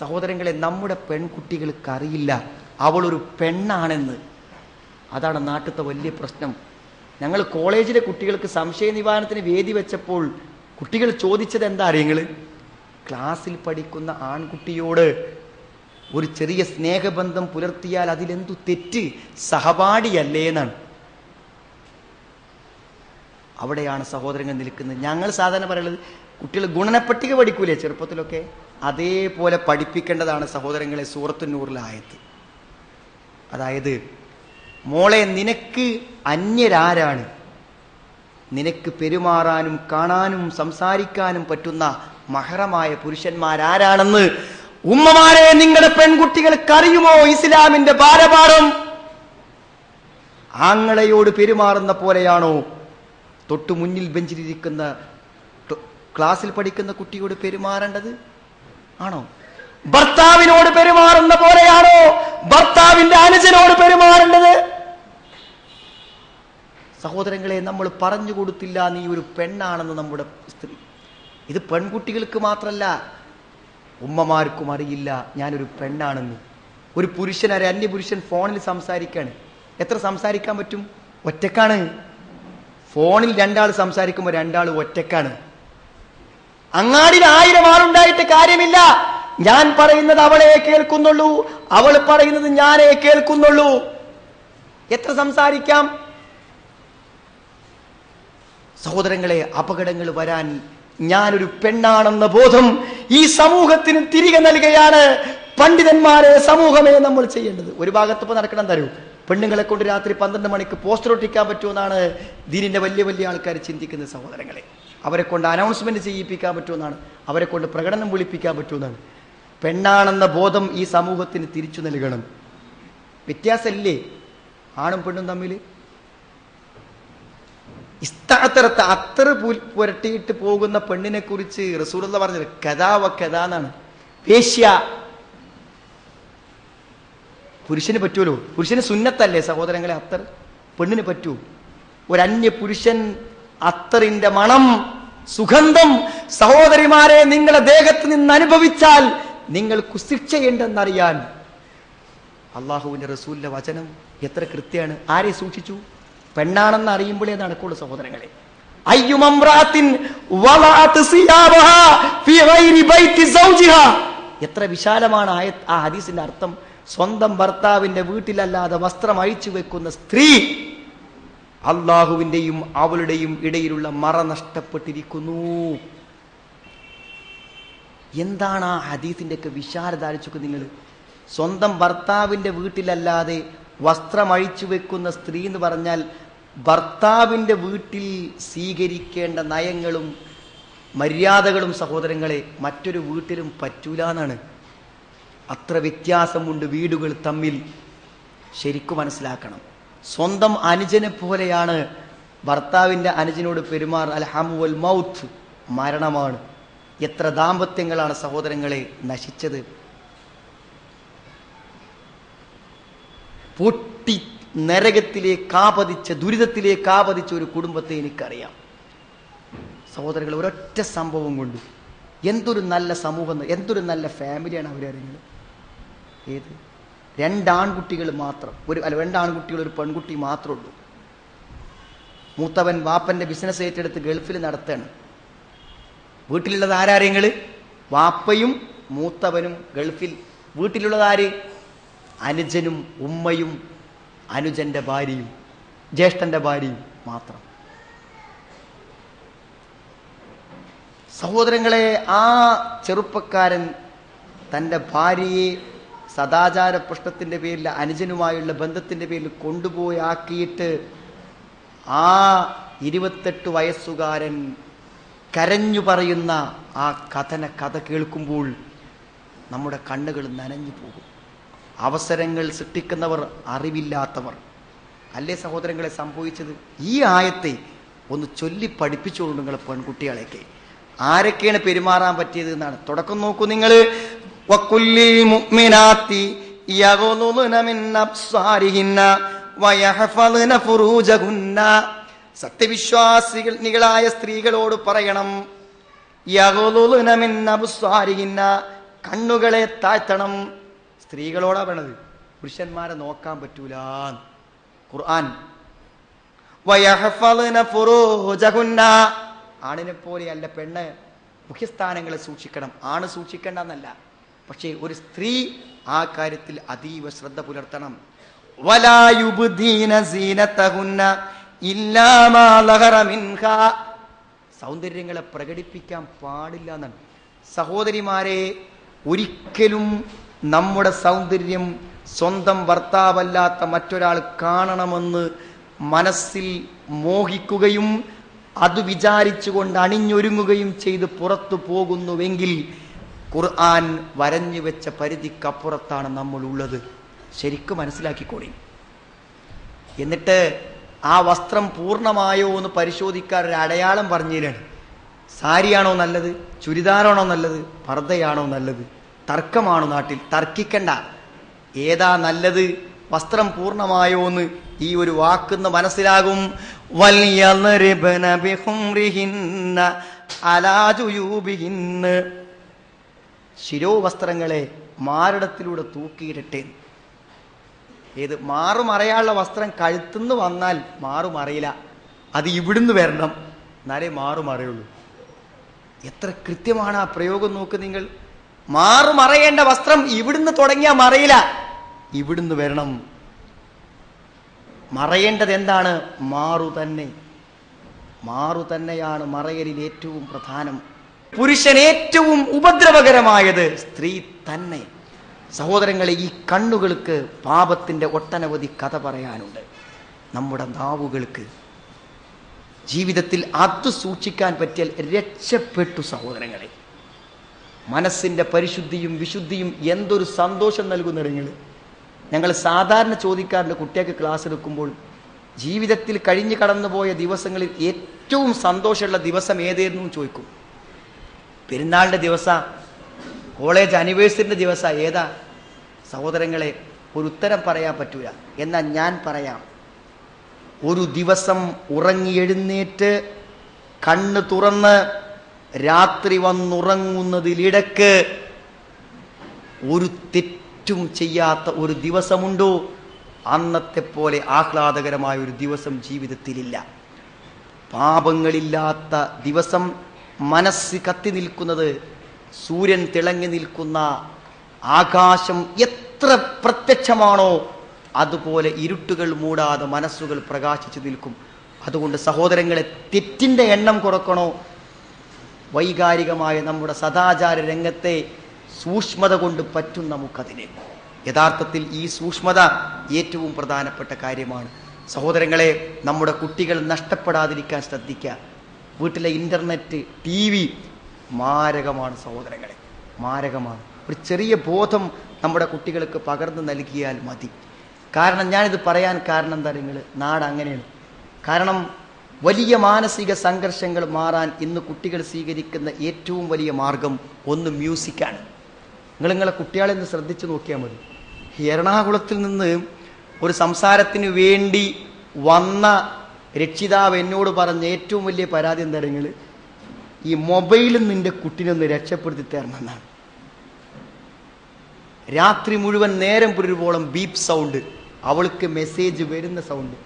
സഹോദരങ്ങളെ, നമ്മുടെ പെൺകുട്ടികൾക്ക് അറിയില്ല അവളൊരു പെണ്ണാണെന്ന്. അതാണ് നാട്ടിലത്തെ വലിയ പ്രശ്നം. ഞങ്ങൾ കോളേജിലെ കുട്ടികൾക്ക് സംശയ നിവാരണത്തിന് വേദി വെച്ചപ്പോൾ കുട്ടികൾ ചോദിച്ചത് എന്താ അറിയങ്ങൾ? ക്ലാസ്സിൽ പഠിക്കുന്ന ആൺകുട്ടിയോട് ഒരു ചെറിയ സ്നേഹബന്ധം പുലർത്തിയാൽ അതിലെന്തു തെറ്റ്? സഹപാഠിയല്ലേ എന്നാണ്. അവിടെയാണ് സഹോദരങ്ങൾ നിൽക്കുന്നത്. ഞങ്ങൾ സാധാരണ പറയുന്നത് കുട്ടികൾ ഗുണനപ്പട്ടിക പഠിക്കൂലേ ചെറുപ്പത്തിലൊക്കെ, അതേപോലെ പഠിപ്പിക്കേണ്ടതാണ് സഹോദരങ്ങളെ സൂറത്തുൻ നൂറിലെ ആയത്ത്. അതായത്, മോളെ, നിനക്ക് അന്യരാരാണ്? നിനക്ക് പെരുമാറാനും കാണാനും സംസാരിക്കാനും പറ്റുന്ന മഹറമായ പുരുഷന്മാരാരാണെന്ന് ഉമ്മമാരെ നിങ്ങളുടെ പെൺകുട്ടികൾക്ക് അറിയുമോ? ഇസ്ലാമിന്റെ ബാലപാഠം ആങ്ങളയോട് പെരുമാറുന്ന പോലെയാണോ തൊട്ടു മുന്നിൽ ബെഞ്ചിലിരിക്കുന്ന ക്ലാസ്സിൽ പഠിക്കുന്ന കുട്ടിയോട് പെരുമാറേണ്ടത്? ആണോ? ഭർത്താവിനോട് പെരുമാറുന്ന പോലെയാണോ ഭർത്താവിന്റെ അനുജനോട് പെരുമാറേണ്ടത്? സഹോദരങ്ങളെ, നമ്മൾ പറഞ്ഞു കൊടുത്തില്ല നീ ഒരു പെണ്ണാണെന്ന് നമ്മുടെ സ്ത്രീ. ഇത് പെൺകുട്ടികൾക്ക് മാത്രമല്ല, ഉമ്മമാർക്കും അറിയില്ല ഞാനൊരു പെണ്ണാണെന്ന്. ഒരു പുരുഷൻ, ഒരു അന്യപുരുഷൻ ഫോണിൽ സംസാരിക്കാണ്. എത്ര സംസാരിക്കാൻ പറ്റും? ഒറ്റക്കാണ്. ഫോണിൽ രണ്ടാൾ സംസാരിക്കുമ്പോൾ രണ്ടാൾ ഒറ്റക്കാണ്. അങ്ങാടിയിൽ 1000 ആളുണ്ടായിട്ട് കാര്യമില്ല. ഞാൻ പറയുന്നത് അവളെ കേൾക്കുന്നുള്ളൂ, അവൾ പറയുന്നത് ഞാനേ കേൾക്കുന്നുള്ളൂ. എത്ര സംസാരിക്കാം? സഹോദരങ്ങളെ, അപകടങ്ങൾ വരാൻ ഞാനൊരു പെണ്ണാണെന്ന ബോധം ഈ സമൂഹത്തിന് തിരികെ നൽകുകയാണ് പണ്ഡിതന്മാരെ, സമൂഹമേ നമ്മൾ ചെയ്യേണ്ടത്. ഒരു ഭാഗത്ത് ഇപ്പൊ നടക്കണം തരൂ, പെണ്ണുങ്ങളെ കൊണ്ട് രാത്രി 12 മണിക്ക് പോസ്റ്റർ ഒട്ടിക്കാൻ പറ്റുമെന്നാണ് ദീനിന്റെ വലിയ വലിയ ആൾക്കാർ ചിന്തിക്കുന്നത്. സഹോദരങ്ങളെ, അവരെ കൊണ്ട് അനൗൺസ്മെന്റ് ചെയ്യിപ്പിക്കാൻ പറ്റുമെന്നാണ്, അവരെ കൊണ്ട് പ്രകടനം വിളിപ്പിക്കാൻ പറ്റുമെന്നാണ്. പെണ്ണാണെന്ന ബോധം ഈ സമൂഹത്തിന് തിരിച്ചു നൽകണം. വ്യത്യാസമില്ലേ ആണും പെണ്ണും തമ്മിൽ? ഇസ്താത്തരത്ത് അത്തറ് പുരട്ടിയിട്ട് പോകുന്ന പെണ്ണിനെ കുറിച്ച് റസൂലുള്ളാഹി പറഞ്ഞത് കഥാവ കഥാ എന്നാണ്. വേശ്യ. പുരുഷന് പറ്റുമല്ലോ, പുരുഷന് സുന്നത്തല്ലേ സഹോദരങ്ങളെ അത്തർ? പെണ്ണിന് പറ്റൂ? ഒരന്യ പുരുഷൻ അത്തറിന്റെ മണം, സുഗന്ധം സഹോദരിമാരെ നിങ്ങളുടെ ദേഹത്ത് നിന്ന് അനുഭവിച്ചാൽ നിങ്ങൾക്ക് ശിക്ഷയുണ്ടെന്നറിയാൻ അള്ളാഹുവിന്റെ റസൂലിന്റെ വചനം എത്ര കൃത്യമാണ്. ആരെ സൂക്ഷിച്ചു? പെണ്ണാണെന്ന് അറിയുമ്പോഴേ നടക്കുള്ളൂ സഹോദരങ്ങളെ. എത്ര വിശാലമാണ് ആ ഹദീസിന്റെ അർത്ഥം. സ്വന്തം ഭർത്താവിന്റെ വീട്ടിലല്ലാതെ വസ്ത്രം അഴിച്ചു വെക്കുന്ന സ്ത്രീ അള്ളാഹുവിന്റെയും അവളുടെയും ഇടയിലുള്ള മറ നഷ്ടപ്പെട്ടിരിക്കുന്നു. എന്താണ് ആ ഹദീസിന്റെ ഒക്കെ വിശാലത ആലോചിക്കുക നിങ്ങൾ. സ്വന്തം ഭർത്താവിന്റെ വീട്ടിലല്ലാതെ വസ്ത്രം അഴിച്ചു വെക്കുന്ന സ്ത്രീ എന്ന് പറഞ്ഞാൽ ഭർത്താവിൻ്റെ വീട്ടിൽ സ്വീകരിക്കേണ്ട നയങ്ങളും മര്യാദകളും സഹോദരങ്ങളെ മറ്റൊരു വീട്ടിലും പറ്റൂല എന്നാണ്. അത്ര വ്യത്യാസമുണ്ട് വീടുകൾ തമ്മിൽ. ശരിക്കും മനസ്സിലാക്കണം. സ്വന്തം അനുജനെ പോലെയാണ് ഭർത്താവിൻ്റെ അനുജനോട് പെരുമാർ. അൽഹമു വൽ മൗത്ത്, മരണമാണ്. എത്ര ദാമ്പത്യങ്ങളാണ് സഹോദരങ്ങളെ നശിച്ചത്. പൊട്ടി നരകത്തിലേക്ക് ആപതിച്ച, ദുരിതത്തിലേക്ക് ആപതിച്ച ഒരു കുടുംബത്തെ എനിക്കറിയാം സഹോദരങ്ങൾ. ഒരൊറ്റ സംഭവം കൊണ്ട് എന്തൊരു നല്ല സമൂഹം, എന്തൊരു നല്ല ഫാമിലിയാണ് അവരറിയുന്നത്. ഏത് 2 ആൺകുട്ടികൾ മാത്രം, 2 ആൺകുട്ടികൾ ഒരു പെൺകുട്ടി മാത്രമേ ഉള്ളൂ. മൂത്തവൻ വാപ്പന്റെ ബിസിനസ് ഏറ്റെടുത്ത് ഗൾഫിൽ നടത്തുകയാണ്. വീട്ടിലുള്ളത് ആരാരെങ്ങൾ? വാപ്പയും മൂത്തവനും ഗൾഫിൽ. വീട്ടിലുള്ളത് ആര്? അനുജനും ഉമ്മയും അനുജന്റെ ഭാര്യയും ജ്യേഷ്ഠന്റെ ഭാര്യയും മാത്രം. സഹോദരങ്ങളെ, ആ ചെറുപ്പക്കാരൻ തൻ്റെ ഭാര്യയെ സദാചാര പ്രശ്നത്തിൻ്റെ പേരിൽ, അനുജനുമായുള്ള ബന്ധത്തിൻ്റെ പേരിൽ കൊണ്ടുപോയി ആക്കിയിട്ട് ആ 28 വയസ്സുകാരൻ കരഞ്ഞു പറയുന്ന ആ കഥ കേൾക്കുമ്പോൾ നമ്മുടെ കണ്ണുകൾ നനഞ്ഞു പോകും. അവസരങ്ങൾ സൃഷ്ടിക്കുന്നവർ അറിവില്ലാത്തവർ അല്ലേ സഹോദരങ്ങളെ സംഭവിച്ചത്? ഈ ആയത്തെ ഒന്ന് ചൊല്ലി പഠിപ്പിച്ചോളൂ നിങ്ങൾ പെൺകുട്ടികളെയൊക്കെ. ആരൊക്കെയാണ് പെരുമാറാൻ പറ്റിയത് എന്നാണ്. തുടക്കം നോക്കൂ നിങ്ങൾ. വകുല്ലിൽ മുഅ്മിനാത്തി യഗ്ളുദ്ന മിൻ അബ്സാരിഹിന്ന വയഹ്ഫദ്ന ഫുറൂജഹുന്ന. സത്യവിശ്വാസികളായ സ്ത്രീകളോട് പറയണം, യഗ്ളുദ്ന മിൻ അബ്സാരിഹിന്ന, കണ്ണുകളെ താഴ്ത്തണം. സ്ത്രീകളോടാ പറയണത്, പുരുഷന്മാരെ നോക്കാൻ പറ്റൂല. ഖുർആൻ വയഹ്ഫദ്ന ഫുറൂജഹുന്ന, ആണിനെ പോലെയല്ല പെണ്ണ് മുഖ്യസ്ഥാനങ്ങളെ സൂക്ഷിക്കണം. ആണ് സൂക്ഷിക്കേണ്ടെന്നല്ല, പക്ഷേ ഒരു സ്ത്രീ ആ കാര്യത്തിൽ അതീവ ശ്രദ്ധ പുലർത്തണം. വലാ യുബ്ദീന സീനതഹുന്ന ഇല്ലാ മാ ലഹറ മിൻഹാ, സൗന്ദര്യങ്ങളെ പ്രകടിപ്പിക്കാൻ പാടില്ല എന്നാണ്. സഹോദരിമാരെ, ഒരിക്കലും നമ്മുടെ സൗന്ദര്യം സ്വന്തം ഭർത്താവല്ലാത്ത മറ്റൊരാൾ കാണണമെന്ന് മനസ്സിൽ മോഹിക്കുകയും അത് വിചാരിച്ചുകൊണ്ട് അണിഞ്ഞൊരുങ്ങുകയും ചെയ്ത് പുറത്തു പോകുന്നുവെങ്കിൽ ഖുർആൻ വരഞ്ഞു വെച്ച പരിധിക്കപ്പുറത്താണ് നമ്മൾ ഉള്ളത്. ശരിക്കും മനസ്സിലാക്കിക്കോളി. എന്നിട്ട് ആ വസ്ത്രം പൂർണ്ണമായോ എന്ന് പരിശോധിക്കാൻ ഒരു അടയാളം പറഞ്ഞു തരാണ്. സാരിയാണോ നല്ലത്, ചുരിദാറാണോ നല്ലത്, പർദ്ദയാണോ നല്ലത്? തർക്കമാണോ നാട്ടിൽ? തർക്കിക്കണ്ട. ഏതാ നല്ലത്? വസ്ത്രം പൂർണ്ണമായോ എന്ന് ഈ ഒരു വാക്കെന്ന് മനസ്സിലാകും. ശിരോവസ്ത്രങ്ങളെ മാറിടത്തിലൂടെ തൂക്കിയിരട്ടെ. ഏത്? മാറുമറയാനുള്ള വസ്ത്രം കഴുത്തുനിന്ന് വന്നാൽ മാറുമറയില്ല, അത് ഇവിടുന്ന് വരണം, എന്നാലേ മാറുമറയുള്ളൂ. എത്ര കൃത്യമാണ് ആ പ്രയോഗം നോക്ക് നിങ്ങൾ. മാറുമറയേണ്ട വസ്ത്രം ഇവിടുന്ന് തുടങ്ങിയാൽ മറയില്ല, ഇവിടുന്ന് വരണം. മറയേണ്ടത് എന്താണ്? മാറു തന്നെ. മാറു തന്നെയാണ് മറയലിൽ ഏറ്റവും പ്രധാനം. പുരുഷൻ ഏറ്റവും ഉപദ്രവകരമായത് സ്ത്രീ തന്നെ. സഹോദരങ്ങളെ, ഈ കണ്ണുകൾക്ക് പാപത്തിന്റെ ഒട്ടനവധി കഥ പറയാനുണ്ട്. നമ്മുടെ നാവുകൾക്ക് ജീവിതത്തിൽ അത് സൂക്ഷിക്കാൻ പറ്റിയാൽ രക്ഷപ്പെട്ടു സഹോദരങ്ങളെ. മനസ്സിന്റെ പരിശുദ്ധിയും വിശുദ്ധിയും എന്തൊരു സന്തോഷം നൽകുന്നിടങ്ങൾ. ഞങ്ങൾ സാധാരണ ചോദിക്കാറുണ്ട്, കുട്ടികൾക്ക് ക്ലാസ് എടുക്കുമ്പോൾ ജീവിതത്തിൽ കഴിഞ്ഞു കടന്നുപോയ ദിവസങ്ങളിൽ ഏറ്റവും സന്തോഷമുള്ള ദിവസം ഏതായിരുന്നു ചോദിക്കും. പെരുന്നാളിൻ്റെ ദിവസം, കോളേജ് ആനിവേഴ്സറിൻ്റെ ദിവസം, ഏതാ സഹോദരങ്ങളെ? ഒരു ഉത്തരം പറയാൻ പറ്റൂല. എന്നാൽ ഞാൻ പറയാം. ഒരു ദിവസം ഉറങ്ങി എഴുന്നേറ്റ് കണ്ണ് തുറന്ന് രാത്രി വന്നുറങ്ങുന്നതിലിടക്ക് ഒരു തെറ്റും ചെയ്യാത്ത ഒരു ദിവസമുണ്ടോ? അന്നത്തെ പോലെ ആഹ്ലാദകരമായ ഒരു ദിവസം ജീവിതത്തിലില്ല. പാപങ്ങളില്ലാത്ത ദിവസം, മനസ്സ് കത്തി നിൽക്കുന്നത്, സൂര്യൻ തിളങ്ങി നിൽക്കുന്ന ആകാശം എത്ര പ്രത്യക്ഷമാണോ അതുപോലെ ഇരുട്ടുകൾ മൂടാതെ മനസ്സുകൾ പ്രകാശിച്ചു നിൽക്കും. അതുകൊണ്ട് സഹോദരങ്ങളെ, തെറ്റിൻ്റെ എണ്ണം കുറക്കണോ? വൈകാരികമായ നമ്മുടെ സദാചാര രംഗത്തെ സൂക്ഷ്മത കൊണ്ട് പറ്റും നമുക്കതിനെ. യഥാർത്ഥത്തിൽ ഈ സൂക്ഷ്മത ഏറ്റവും പ്രധാനപ്പെട്ട കാര്യമാണ്. സഹോദരങ്ങളെ, നമ്മുടെ കുട്ടികൾ നഷ്ടപ്പെടാതിരിക്കാൻ ശ്രദ്ധിക്കുക. വീട്ടിലെ ഇന്റർനെറ്റ്, TV മാരകമാണ് സഹോദരങ്ങളെ, മാരകമാണ്. ഒരു ചെറിയ ബോധം നമ്മുടെ കുട്ടികൾക്ക് പകർന്നു നൽകിയാൽ മതി. കാരണം ഞാനിത് പറയാൻ കാരണം എന്താ, നിങ്ങൾ നാട് അങ്ങനെയാണ്. കാരണം വലിയ മാനസിക സംഘർഷങ്ങൾ മാറാൻ ഇന്ന് കുട്ടികൾ സ്വീകരിക്കുന്ന ഏറ്റവും വലിയ മാർഗം ഒന്ന് മ്യൂസിക്കാണ്. നിങ്ങളെ കുട്ടികളെ ഒന്ന് ശ്രദ്ധിച്ചു നോക്കിയാൽ മതി. എറണാകുളത്തിൽ നിന്ന് ഒരു സംസാരത്തിന് വേണ്ടി വന്ന രക്ഷിതാവ് എന്നോട് പറഞ്ഞ ഏറ്റവും വലിയ പരാതി എന്താ, നിങ്ങൾ ഈ മൊബൈലിൽ നിന്റെ കുട്ടിനൊന്ന് രക്ഷപ്പെടുത്തി തരണമെന്നാണ്. രാത്രി മുഴുവൻ നേരം പുലരുവോളം ബീപ്പ് സൗണ്ട്, അവൾക്ക് മെസ്സേജ് വരുന്ന സൗണ്ട്,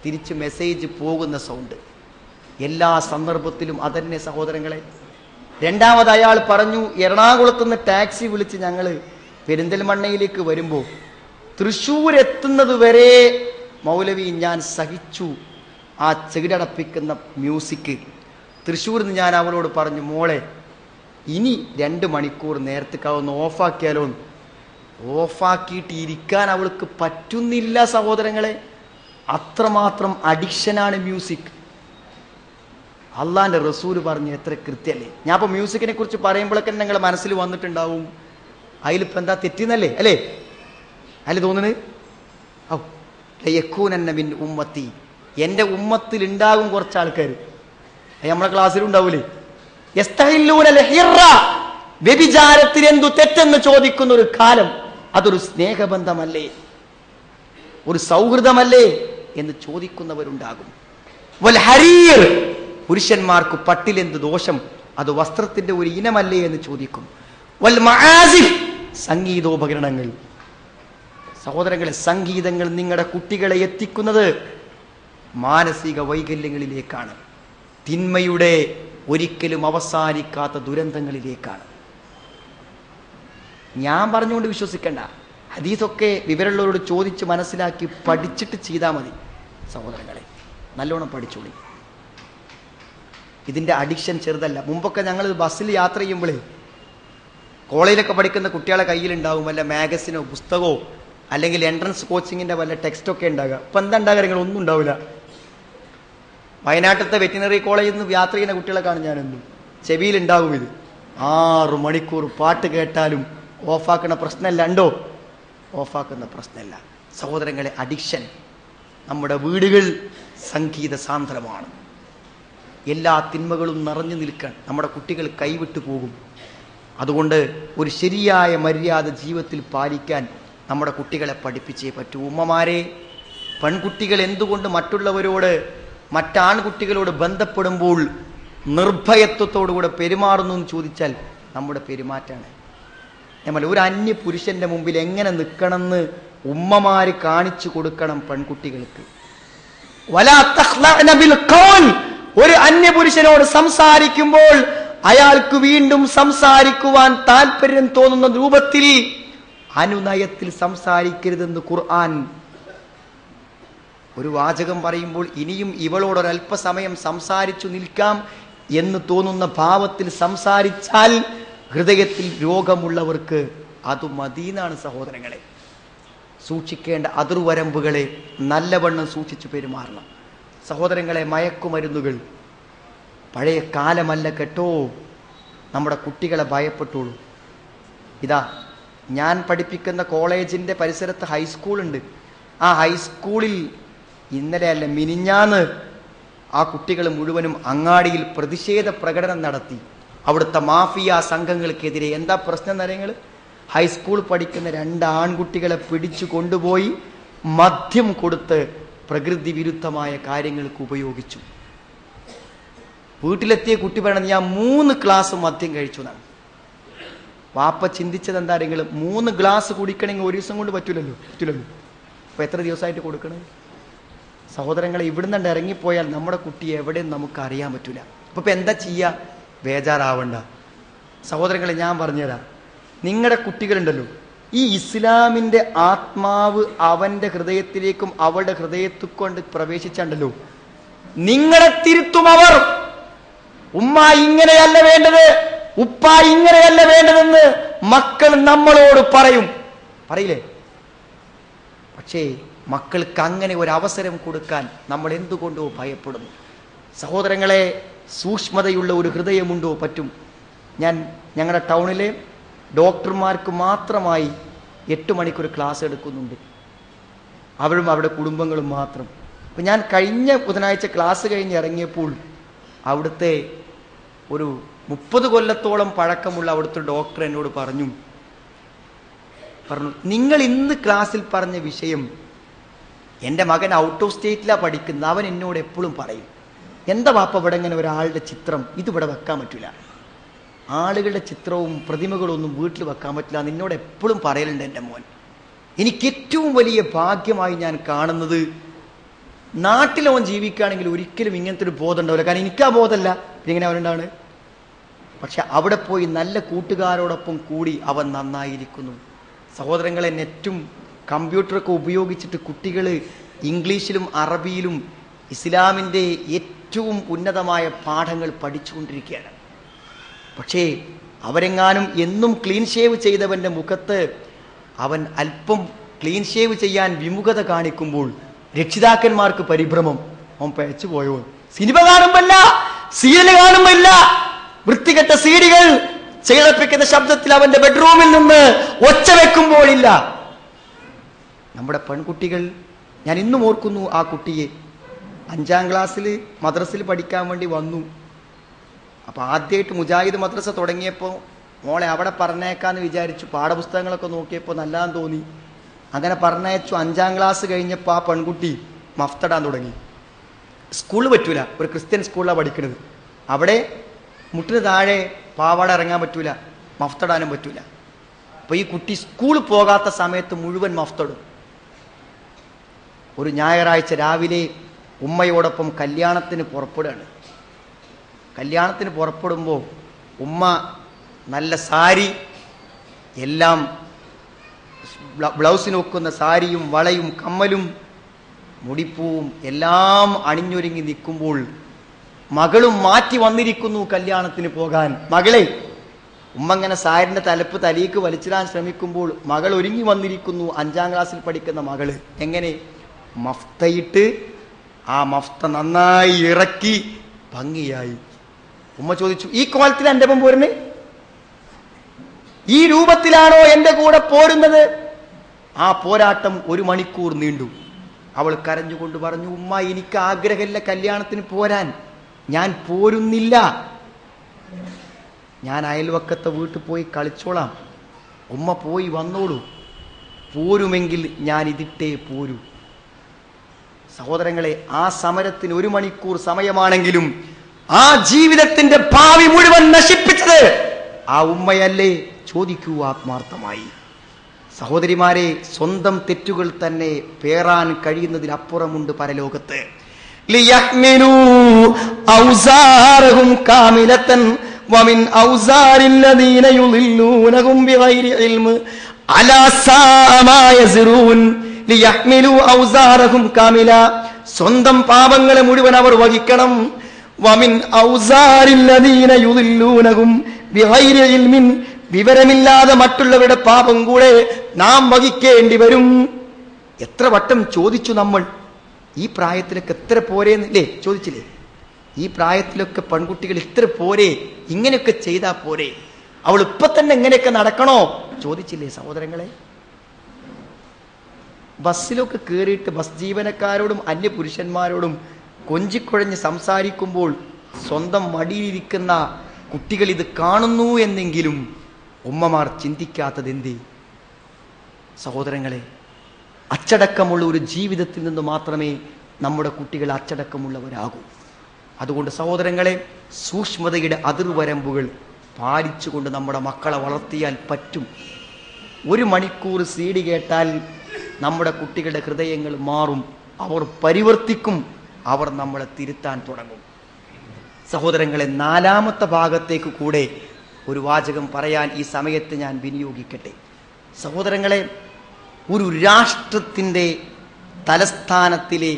തിരിച്ച് മെസ്സേജ് പോകുന്ന സൗണ്ട്, എല്ലാ സന്ദർഭത്തിലും അതന്നെ സഹോദരങ്ങളെ. രണ്ടാമത് അയാൾ പറഞ്ഞു, എറണാകുളത്ത് നിന്ന് ടാക്സി വിളിച്ച് ഞങ്ങൾ പെരിന്തൽമണ്ണയിലേക്ക് വരുമ്പോൾ തൃശ്ശൂർ എത്തുന്നത് വരെ മൗലവി ഞാൻ സഹിച്ചു ആ ചെകിടടപ്പിക്കുന്ന മ്യൂസിക്. തൃശ്ശൂരിൽ നിന്ന് ഞാൻ അവളോട് പറഞ്ഞു, മോളെ ഇനി 2 മണിക്കൂർ നേരത്തേക്കാവുന്ന ഓഫാക്കിയാലോ. ഓഫാക്കിയിട്ട് ഇരിക്കാൻ അവൾക്ക് പറ്റുന്നില്ല സഹോദരങ്ങളെ. അത്രമാത്രം അഡിക്ഷനാണ് മ്യൂസിക്. അള്ളാന്റെ റസൂൽ പറഞ്ഞു എത്ര കൃത്യല്ലേ. ഞാൻ ഇപ്പൊ മ്യൂസിക്കിനെ കുറിച്ച് പറയുമ്പോഴൊക്കെ നിങ്ങളുടെ മനസ്സിൽ വന്നിട്ടുണ്ടാവും, അതിലിപ്പോ എന്താ തെറ്റിന്നല്ലേ, അല്ലേ അല്ലെ തോന്നുന്നത്. മിൻ ഉമ്മത്തി, എന്റെ ഉമ്മത്തിൽ ഉണ്ടാകും കുറച്ച് ആൾക്കാർ, നമ്മളെ ക്ലാസ്സിലുണ്ടാവൂലേ, വ്യഭിചാരത്തിൽ എന്തു തെറ്റെന്ന് ചോദിക്കുന്ന ഒരു കാലം. അതൊരു സ്നേഹബന്ധമല്ലേ, ഒരു സൗഹൃദമല്ലേ എന്ന് ചോദിക്കുന്നവരുണ്ടാകും. വൽ ഹരീർ, പുരുഷന്മാർക്ക് പട്ടിലെന്ത് ദോഷം, അത് വസ്ത്രത്തിന്റെ ഒരു ഇനമല്ലേ എന്ന് ചോദിക്കും. വൽ മആസിഫ്, സംഗീതോപകരണങ്ങൾ. സഹോദരങ്ങളെ, സംഗീതങ്ങൾ നിങ്ങളുടെ കുട്ടികളെ എത്തിക്കുന്നത് മാനസിക വൈകല്യങ്ങളിലേക്കാണ്, തിന്മയുടെ ഒരിക്കലും അവസാനിക്കാത്ത ദുരന്തങ്ങളിലേക്കാണ്. ഞാൻ പറഞ്ഞുകൊണ്ട് വിശ്വസിക്കണ്ട, ഹദീസൊക്കെ വിവരമുള്ളവരോട് ചോദിച്ച് മനസ്സിലാക്കി പഠിച്ചിട്ട് ചെയ്താൽ മതി. സഹോദരങ്ങളെ, നല്ലോണം പഠിച്ചോളി. ഇതിന്റെ അഡിക്ഷൻ ചെറുതല്ല. മുമ്പൊക്കെ ഞങ്ങൾ ബസ്സിൽ യാത്ര ചെയ്യുമ്പോഴേ കോളേജിലൊക്കെ പഠിക്കുന്ന കുട്ടികളെ കയ്യിലുണ്ടാവും വല്ല മാഗസിനോ പുസ്തകമോ അല്ലെങ്കിൽ എൻട്രൻസ് കോച്ചിങ്ങിന്റെ വല്ല ടെക്സ്റ്റൊക്കെ ഉണ്ടാകുക. ഇപ്പം എന്താ ഉണ്ടാകുക, നിങ്ങളൊന്നും ഉണ്ടാവില്ല. വയനാട്ടിലത്തെ വെറ്റിനറി കോളേജിൽ നിന്ന് യാത്ര ചെയ്യുന്ന കുട്ടികളെ കാണും ഞാനെന്നും. ചെവിയിലുണ്ടാകും ഇത്. 6 മണിക്കൂർ പാട്ട് കേട്ടാലും ഓഫാക്കുന്ന പ്രശ്നമല്ല, ഉണ്ടോ? ഓഫാക്കുന്ന പ്രശ്നമല്ല. സഹോദരങ്ങളെ, അഡിക്ഷൻ. നമ്മുടെ വീടുകൾ സംഗീത സാന്ദ്രമാണ്. എല്ലാ തിന്മകളും നിറഞ്ഞു നിൽക്കാൻ നമ്മുടെ കുട്ടികൾ കൈവിട്ടു പോകും. അതുകൊണ്ട് ഒരു ശരിയായ മര്യാദ ജീവിതത്തിൽ പാലിക്കാൻ നമ്മുടെ കുട്ടികളെ പഠിപ്പിച്ചേ പറ്റൂ. ഉമ്മമാരെ, പെൺകുട്ടികൾ എന്തുകൊണ്ട് മറ്റുള്ളവരോട്, മറ്റാൺകുട്ടികളോട് ബന്ധപ്പെടുമ്പോൾ നിർഭയത്വത്തോടുകൂടെ പെരുമാറുന്നു എന്ന് ചോദിച്ചാൽ നമ്മുടെ പെരുമാറ്റാണ്. നമ്മൾ ഒരു അന്യ പുരുഷന്റെ മുമ്പിൽ എങ്ങനെ നിൽക്കണമെന്ന് ഉമ്മമാര് കാണിച്ചു കൊടുക്കണം പെൺകുട്ടികൾക്ക്. ഒരു അന്യപുരുഷനോട് സംസാരിക്കുമ്പോൾ അയാൾക്ക് വീണ്ടും സംസാരിക്കുവാൻ താല്പര്യം തോന്നുന്ന രൂപത്തിൽ, അനുനയത്തിൽ സംസാരിക്കരുതെന്ന് ഖുർആൻ. ഒരു വാചകം പറയുമ്പോൾ ഇനിയും ഇവളോടൊരല്പസമയം സംസാരിച്ചു നിൽക്കാം എന്ന് തോന്നുന്ന ഭാവത്തിൽ സംസാരിച്ചാൽ ഹൃദയത്തിൽ രോഗമുള്ളവർക്ക് അത് മദീനാണ്. സഹോദരങ്ങളെ, സൂക്ഷിക്കേണ്ട അതിർവരമ്പുകളെ നല്ലവണ്ണം സൂക്ഷിച്ചു പെരുമാറണം. സഹോദരങ്ങളെ, മയക്കുമരുന്നുകൾ പഴയ കാലമല്ല കേട്ടോ. നമ്മുടെ കുട്ടികളെ ഭയപ്പെട്ടുള്ളൂ. ഇതാ, ഞാൻ പഠിപ്പിക്കുന്ന കോളേജിന്റെ പരിസരത്ത് ഹൈസ്കൂളുണ്ട്. ആ ഹൈസ്കൂളിൽ ഇന്നലെ അല്ല മിനിഞ്ഞാന്ന് ആ കുട്ടികൾ മുഴുവനും അങ്ങാടിയിൽ പ്രതിഷേധ പ്രകടനം നടത്തി. അവിടുത്തെ മാഫിയ സംഘങ്ങൾക്കെതിരെ. എന്താ പ്രശ്നം എന്നറിയങ്ങൾ? ഹൈസ്കൂൾ പഠിക്കുന്ന 2 ആൺകുട്ടികളെ പിടിച്ചു കൊണ്ടുപോയി മദ്യം കൊടുത്ത് പ്രകൃതി വിരുദ്ധമായ കാര്യങ്ങൾക്ക് ഉപയോഗിച്ചു. വീട്ടിലെത്തിയ കുട്ടി പറയണത്, ഞാൻ 3 ഗ്ലാസ് മദ്യം കഴിച്ചു എന്നാണ്. വാപ്പ ചിന്തിച്ചത് എന്താ, നിങ്ങൾ 3 ഗ്ലാസ് കുടിക്കണമെങ്കിൽ ഒരു ദിവസം കൊണ്ട് പറ്റൂലല്ലോ. അപ്പൊ എത്ര ദിവസമായിട്ട് കൊടുക്കണം? സഹോദരങ്ങളെ, ഇവിടുന്ന് ഇറങ്ങിപ്പോയാൽ നമ്മുടെ കുട്ടി എവിടെയും നമുക്ക് അറിയാൻ പറ്റൂല. അപ്പൊ എന്താ ചെയ്യുക? ബേജാറാവണ്ട സഹോദരങ്ങളെ, ഞാൻ പറഞ്ഞുതരാം. നിങ്ങളുടെ കുട്ടികളുണ്ടല്ലോ, ഈ ഇസ്ലാമിന്റെ ആത്മാവ് അവന്റെ ഹൃദയത്തിലേക്കും അവളുടെ ഹൃദയത്തിൽ കൊണ്ട് പ്രവേശിച്ചുണ്ടല്ലോ, നിങ്ങളെ തിരുത്തും അവർ. ഉമ്മ ഇങ്ങനെയല്ല വേണ്ടത്, ഉപ്പ ഇങ്ങനെയല്ല വേണ്ടതെന്ന് മക്കൾ നമ്മളോട് പറയില്ലേ? പക്ഷേ മക്കൾക്ക് അങ്ങനെ ഒരു അവസരം കൊടുക്കാൻ നമ്മൾ എന്തുകൊണ്ടോ ഭയപ്പെടുന്നു? സഹോദരങ്ങളെ, സൂക്ഷ്മതയുള്ള ഒരു ഹൃദയമുണ്ടോ? പറ്റും. ഞങ്ങളുടെ ടൗണിലെ ഡോക്ടർമാർക്ക് മാത്രമായി 8 മണിക്കൂർ ക്ലാസ് എടുക്കുന്നുണ്ട്. അവരും അവരുടെ കുടുംബങ്ങളും മാത്രം. അപ്പം ഞാൻ കഴിഞ്ഞ ബുധനാഴ്ച ക്ലാസ് കഴിഞ്ഞ് ഇറങ്ങിയപ്പോൾ അവിടുത്തെ ഒരു 30 കൊല്ലത്തോളം പഴക്കമുള്ള അവിടുത്തെ ഡോക്ടർ എന്നോട് പറഞ്ഞു, നിങ്ങൾ ഇന്ന് ക്ലാസ്സിൽ പറഞ്ഞ വിഷയം എൻ്റെ മകൻ ഔട്ട് ഓഫ് സ്റ്റേറ്റിലാണ് പഠിക്കുന്നത്. അവൻ എന്നോട് എപ്പോഴും പറയും, എന്താ വാപ്പ ഇവിടെ ഇങ്ങനെ ഒരാളുടെ ചിത്രം ഇതിവിടെ വെക്കാൻ പറ്റില്ല, ആളുകളുടെ ചിത്രവും പ്രതിമകളും ഒന്നും വീട്ടിൽ വെക്കാൻ പറ്റില്ല, നിന്നോട് എപ്പോഴും പറയലുണ്ട് എൻ്റെ മോൻ. എനിക്ക് ഏറ്റവും വലിയ ഭാഗ്യമായി ഞാൻ കാണുന്നത്, നാട്ടിലവൻ ജീവിക്കുകയാണെങ്കിൽ ഒരിക്കലും ഇങ്ങനത്തെ ഒരു ബോധം ഉണ്ടാവില്ല. കാരണം എനിക്കാ ബോധമല്ല, ഇങ്ങനെ അവനുണ്ടാണ്. പക്ഷെ അവിടെ പോയി നല്ല കൂട്ടുകാരോടൊപ്പം കൂടി അവൻ നന്നായിരിക്കുന്നു. സഹോദരങ്ങളെ, നെറ്റും കമ്പ്യൂട്ടറൊക്കെ ഉപയോഗിച്ചിട്ട് കുട്ടികൾ ഇംഗ്ലീഷിലും അറബിയിലും ഇസ്ലാമിൻ്റെ ഏറ്റവും ഉന്നതമായ പാഠങ്ങൾ പഠിച്ചുകൊണ്ടിരിക്കുകയാണ്. പക്ഷേ അവരെങ്ങാനും എന്നും ക്ലീൻ ഷേവ് ചെയ്തവൻ്റെ മുഖത്ത് അവൻ അല്പം ക്ലീൻ ഷേവ് ചെയ്യാൻ വിമുഖത കാണിക്കുമ്പോൾ രക്ഷിതാക്കന്മാർക്ക് പരിഭ്രമം, അവൻ പഴച്ചു പോയോ. സിനിമ കാണുമ്പല്ല, സീരിയൽ കാണുമ്പല്ല, വൃത്തികെട്ട സീഡികൾ ചേളപ്പിക്കുന്ന ശബ്ദത്തിൽ അവന്റെ ബെഡ്റൂമിൽ നിന്ന് ഒച്ച വെക്കുമ്പോഴില്ല. നമ്മുടെ പെൺകുട്ടികൾ, ഞാൻ ഇന്നും ഓർക്കുന്നു ആ കുട്ടിയെ. 5ാം ക്ലാസ്സിൽ മദ്രസയിൽ പഠിക്കാൻ വേണ്ടി വന്നു. അപ്പോൾ ആദ്യമായിട്ട് മുജാഹിദ് മദ്രസ തുടങ്ങിയപ്പോൾ മോളെ അവിടെ പറഞ്ഞേക്കാന്ന് വിചാരിച്ചു. പാഠപുസ്തകങ്ങളൊക്കെ നോക്കിയപ്പോൾ നല്ലതാന്ന് തോന്നി. അങ്ങനെ പറഞ്ഞയച്ചു. 5ാം ക്ലാസ് കഴിഞ്ഞപ്പോൾ ആ പെൺകുട്ടി മഫ്തടാൻ തുടങ്ങി. സ്കൂളിൽ പറ്റൂല, ഒരു ക്രിസ്ത്യൻ സ്കൂളിലാണ് പഠിക്കുന്നത്. അവിടെ മുട്ടിന് താഴെ പാവാട ഇറങ്ങാൻ പറ്റൂല, മഫ്തടാനും പറ്റൂല. അപ്പോൾ ഈ കുട്ടി സ്കൂളിൽ പോകാത്ത സമയത്ത് മുഴുവൻ മഫ്തടും. ഒരു ഞായറാഴ്ച രാവിലെ ഉമ്മയോടൊപ്പം കല്യാണത്തിന് പുറപ്പെടുകയാണ്. കല്യാണത്തിന് പുറപ്പെടുമ്പോൾ ഉമ്മ നല്ല സാരി, എല്ലാം ബ്ലൗസിന് വെക്കുന്ന സാരിയും വളയും കമ്മലും മുടിപ്പൂവും എല്ലാം അണിഞ്ഞൊരുങ്ങി നിൽക്കുമ്പോൾ മകളും മാറ്റി വന്നിരിക്കുന്നു കല്യാണത്തിന് പോകാൻ. മകളെ, ഉമ്മ ഇങ്ങനെ സാരിൻ്റെ തലപ്പ് തലീക്ക് വലിച്ചിടാൻ ശ്രമിക്കുമ്പോൾ മകൾ ഒരുങ്ങി വന്നിരിക്കുന്നു. 5ാം ക്ലാസ്സിൽ പഠിക്കുന്ന മകള്. എങ്ങനെ? മഫ്തയിട്ട് ആ മഫ്ത നന്നായി ഇറക്കി ഭംഗിയായി. ഉമ്മ ചോദിച്ചു, ഈ കോലത്തിൽ എൻ്റെ ഒപ്പം പോരുന്നേ? ഈ രൂപത്തിലാണോ എൻ്റെ കൂടെ പോരുന്നത്? ആ പോരാട്ടം 1 മണിക്കൂർ നീണ്ടു. അവൾ കരഞ്ഞുകൊണ്ട് പറഞ്ഞു, ഉമ്മ, എനിക്ക് ആഗ്രഹമില്ല കല്യാണത്തിന് പോരാൻ, ഞാൻ പോരുന്നില്ല. ഞാൻ അയൽവക്കത്തെ വീട്ടിൽ പോയി കളിച്ചോളാം, ഉമ്മ പോയി വന്നോളൂ, പോരുമെങ്കിൽ ഞാൻ ഇതിട്ടേ പോരൂ. സഹോദരങ്ങളെ, ആ സമരത്തിന് 1 മണിക്കൂർ സമയമാണെങ്കിലും ആ ജീവിതത്തിന്റെ ഭാവി മുഴുവൻ നശിപ്പിച്ചത് ആ ഉമ്മയല്ലേ? ചോദിക്കൂ ആത്മാർത്ഥമായി. സഹോദരിമാരെ, സ്വന്തം തെറ്റുകൾ തന്നെ പേറാൻ കഴിയുന്നതിലപ്പുറമുണ്ട് പരലോകത്ത്. ലിയഹ്മിലൂ ഔസാറഹും കാമിലതൻ വമിൻ ഔസാരില്ലദീന യുളില്ലൂനഹും ബിഗൈരി ഇൽമ് അലാ സാമാ യസ്റൂൻ. ലിയഹ്മിലൂ ഔസാറഹും കാമില, സ്വന്തം പാപങ്ങളെ മുഴുവൻ അവർ വഹിക്കണം. വമിൻ ഔസാരില്ലദീന യുളില്ലൂനഹും ബിഗൈരി ഇൽമിൻ, വിവരമില്ലാതെ മറ്റുള്ളവരുടെ പാപം കൂടെ നാം വഹിക്കേണ്ടി വരും. എത്ര വട്ടം ചോദിച്ചു നമ്മൾ, ഈ പ്രായത്തിലൊക്കെ എത്ര പോരേന്നില്ലേ? ചോദിച്ചില്ലേ? ഈ പ്രായത്തിലൊക്കെ പെൺകുട്ടികൾ ഇത്ര പോരെ, ഇങ്ങനെയൊക്കെ ചെയ്താൽ പോരെ, അവൾ ഇപ്പൊ തന്നെ ഇങ്ങനെയൊക്കെ നടക്കണോ? ചോദിച്ചില്ലേ സഹോദരങ്ങളെ? ബസ്സിലൊക്കെ കയറിയിട്ട് ബസ് ജീവനക്കാരോടും അന്യ പുരുഷന്മാരോടും കൊഞ്ചിക്കുഴഞ്ഞ് സംസാരിക്കുമ്പോൾ സ്വന്തം മടിയിലിരിക്കുന്ന കുട്ടികൾ ഇത് കാണുന്നു എന്നെങ്കിലും ഉമ്മമാർ ചിന്തിക്കാത്തത് എന്തേ? സഹോദരങ്ങളെ, അച്ചടക്കമുള്ള ഒരു ജീവിതത്തിൽ നിന്ന് മാത്രമേ നമ്മുടെ കുട്ടികൾ അച്ചടക്കമുള്ളവരാകൂ. അതുകൊണ്ട് സഹോദരങ്ങളെ, സൂക്ഷ്മതയുടെ അതിർവരമ്പുകൾ പാലിച്ചുകൊണ്ട് നമ്മുടെ മക്കളെ വളർത്തിയാൽ പറ്റും. 1 മണിക്കൂർ സീഡി കേട്ടാൽ നമ്മുടെ കുട്ടികളുടെ ഹൃദയങ്ങൾ മാറും, അവർ പരിവർത്തിക്കും, അവർ നമ്മളെ തിരുത്താൻ തുടങ്ങും. സഹോദരങ്ങളെ, 4ാമത്തെ ഭാഗത്തേക്ക് കൂടെ ഒരു വാചകം പറയാൻ ഈ സമയത്ത് ഞാൻ വിനിയോഗിക്കട്ടെ. സഹോദരങ്ങളെ, ഒരു രാഷ്ട്രത്തിൻ്റെ തലസ്ഥാനത്തിലെ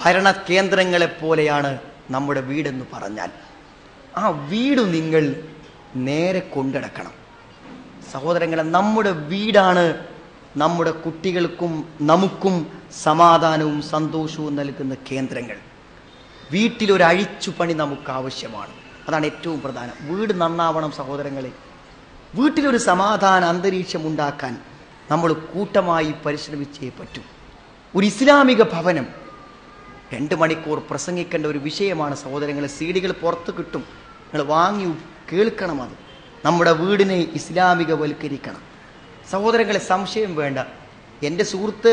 ഭരണകേന്ദ്രങ്ങളെപ്പോലെയാണ് നമ്മുടെ വീടെന്ന് പറഞ്ഞാൽ ആ വീട് നിങ്ങൾ നേരെ കൊണ്ടിടക്കണം. സഹോദരങ്ങളെ, നമ്മുടെ വീടാണ് നമ്മുടെ കുട്ടികൾക്കും നമുക്കും സമാധാനവും സന്തോഷവും നൽകുന്ന കേന്ദ്രങ്ങൾ. വീട്ടിലൊരു അഴിച്ചുപണി നമുക്ക് ആവശ്യമാണ്. അതാണ് ഏറ്റവും പ്രധാനം. വീട് നന്നാവണം സഹോദരങ്ങളെ. വീട്ടിലൊരു സമാധാന അന്തരീക്ഷം ഉണ്ടാക്കാൻ നമ്മൾ കൂട്ടമായി പരിശ്രമിച്ചേ പറ്റൂ. ഒരു ഇസ്ലാമിക ഭവനം 2 മണിക്കൂർ പ്രസംഗിക്കേണ്ട ഒരു വിഷയമാണ് സഹോദരങ്ങളെ. സീഡികൾ പുറത്ത് കിട്ടും, നിങ്ങൾ വാങ്ങി കേൾക്കണം. അത് നമ്മുടെ വീടിനെ ഇസ്ലാമികവൽക്കരിക്കണം സഹോദരങ്ങളെ. സംശയം വേണ്ട. എൻ്റെ സുഹൃത്ത്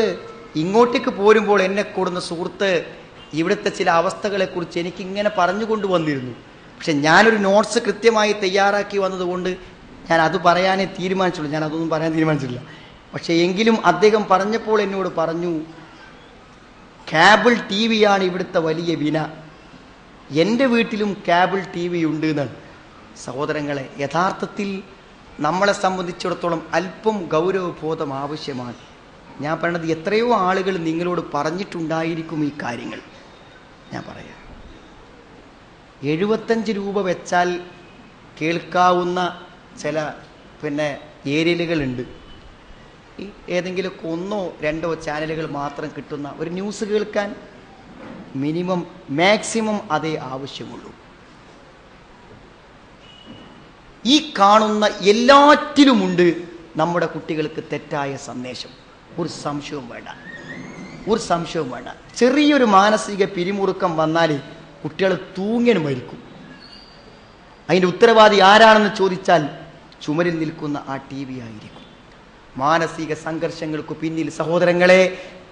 ഇങ്ങോട്ടേക്ക് പോരുമ്പോൾ എന്നെ കൂടുന്ന സുഹൃത്ത് ഇവിടുത്തെ ചില അവസ്ഥകളെക്കുറിച്ച് എനിക്കിങ്ങനെ പറഞ്ഞുകൊണ്ട് വന്നിരുന്നു. പക്ഷെ ഞാനൊരു നോട്ട്സ് കൃത്യമായി തയ്യാറാക്കി വന്നതുകൊണ്ട് ഞാൻ അത് പറയാനേ തീരുമാനിച്ചുള്ളൂ. ഞാൻ അതൊന്നും പറയാൻ തീരുമാനിച്ചിട്ടില്ല. പക്ഷെ എങ്കിലും അദ്ദേഹം പറഞ്ഞപ്പോൾ എന്നോട് പറഞ്ഞു, കേബിൾ ടി വിയാണ് ഇവിടുത്തെ വലിയ വിന. എൻ്റെ വീട്ടിലും കേബിൾ ടി വി ഉണ്ട് എന്നാണ്. സഹോദരങ്ങളെ, യഥാർത്ഥത്തിൽ നമ്മളെ സംബന്ധിച്ചിടത്തോളം അല്പം ഗൗരവബോധം ആവശ്യമാണ്. ഞാൻ പറയണത് എത്രയോ ആളുകൾ നിങ്ങളോട് പറഞ്ഞിട്ടുണ്ടായിരിക്കും ഈ കാര്യങ്ങൾ. ഞാൻ പറയാം, 75 രൂപ വെച്ചാൽ കേൾക്കാവുന്ന ചില ഏരിയലുകളുണ്ട്. ഏതെങ്കിലുമൊക്കെ 1-2 ചാനലുകൾ മാത്രം കിട്ടുന്ന ഒരു ന്യൂസ് കേൾക്കാൻ മാക്സിമം അതേ ആവശ്യമുള്ളൂ. ഈ കാണുന്ന എല്ലാറ്റിലുമുണ്ട് നമ്മുടെ കുട്ടികൾക്ക് തെറ്റായ സന്ദേശം. ഒരു സംശയവും വേണ്ട. ചെറിയൊരു മാനസിക പിരിമുറുക്കം വന്നാൽ കുട്ടികൾ തൂങ്ങിന് മരിക്കും. അതിൻ്റെ ഉത്തരവാദി ആരാണെന്ന് ചോദിച്ചാൽ ചുമരിൽ നിൽക്കുന്ന ആ ടി വി ആയിരിക്കും. മാനസിക സംഘർഷങ്ങൾക്ക് പിന്നിൽ സഹോദരങ്ങളെ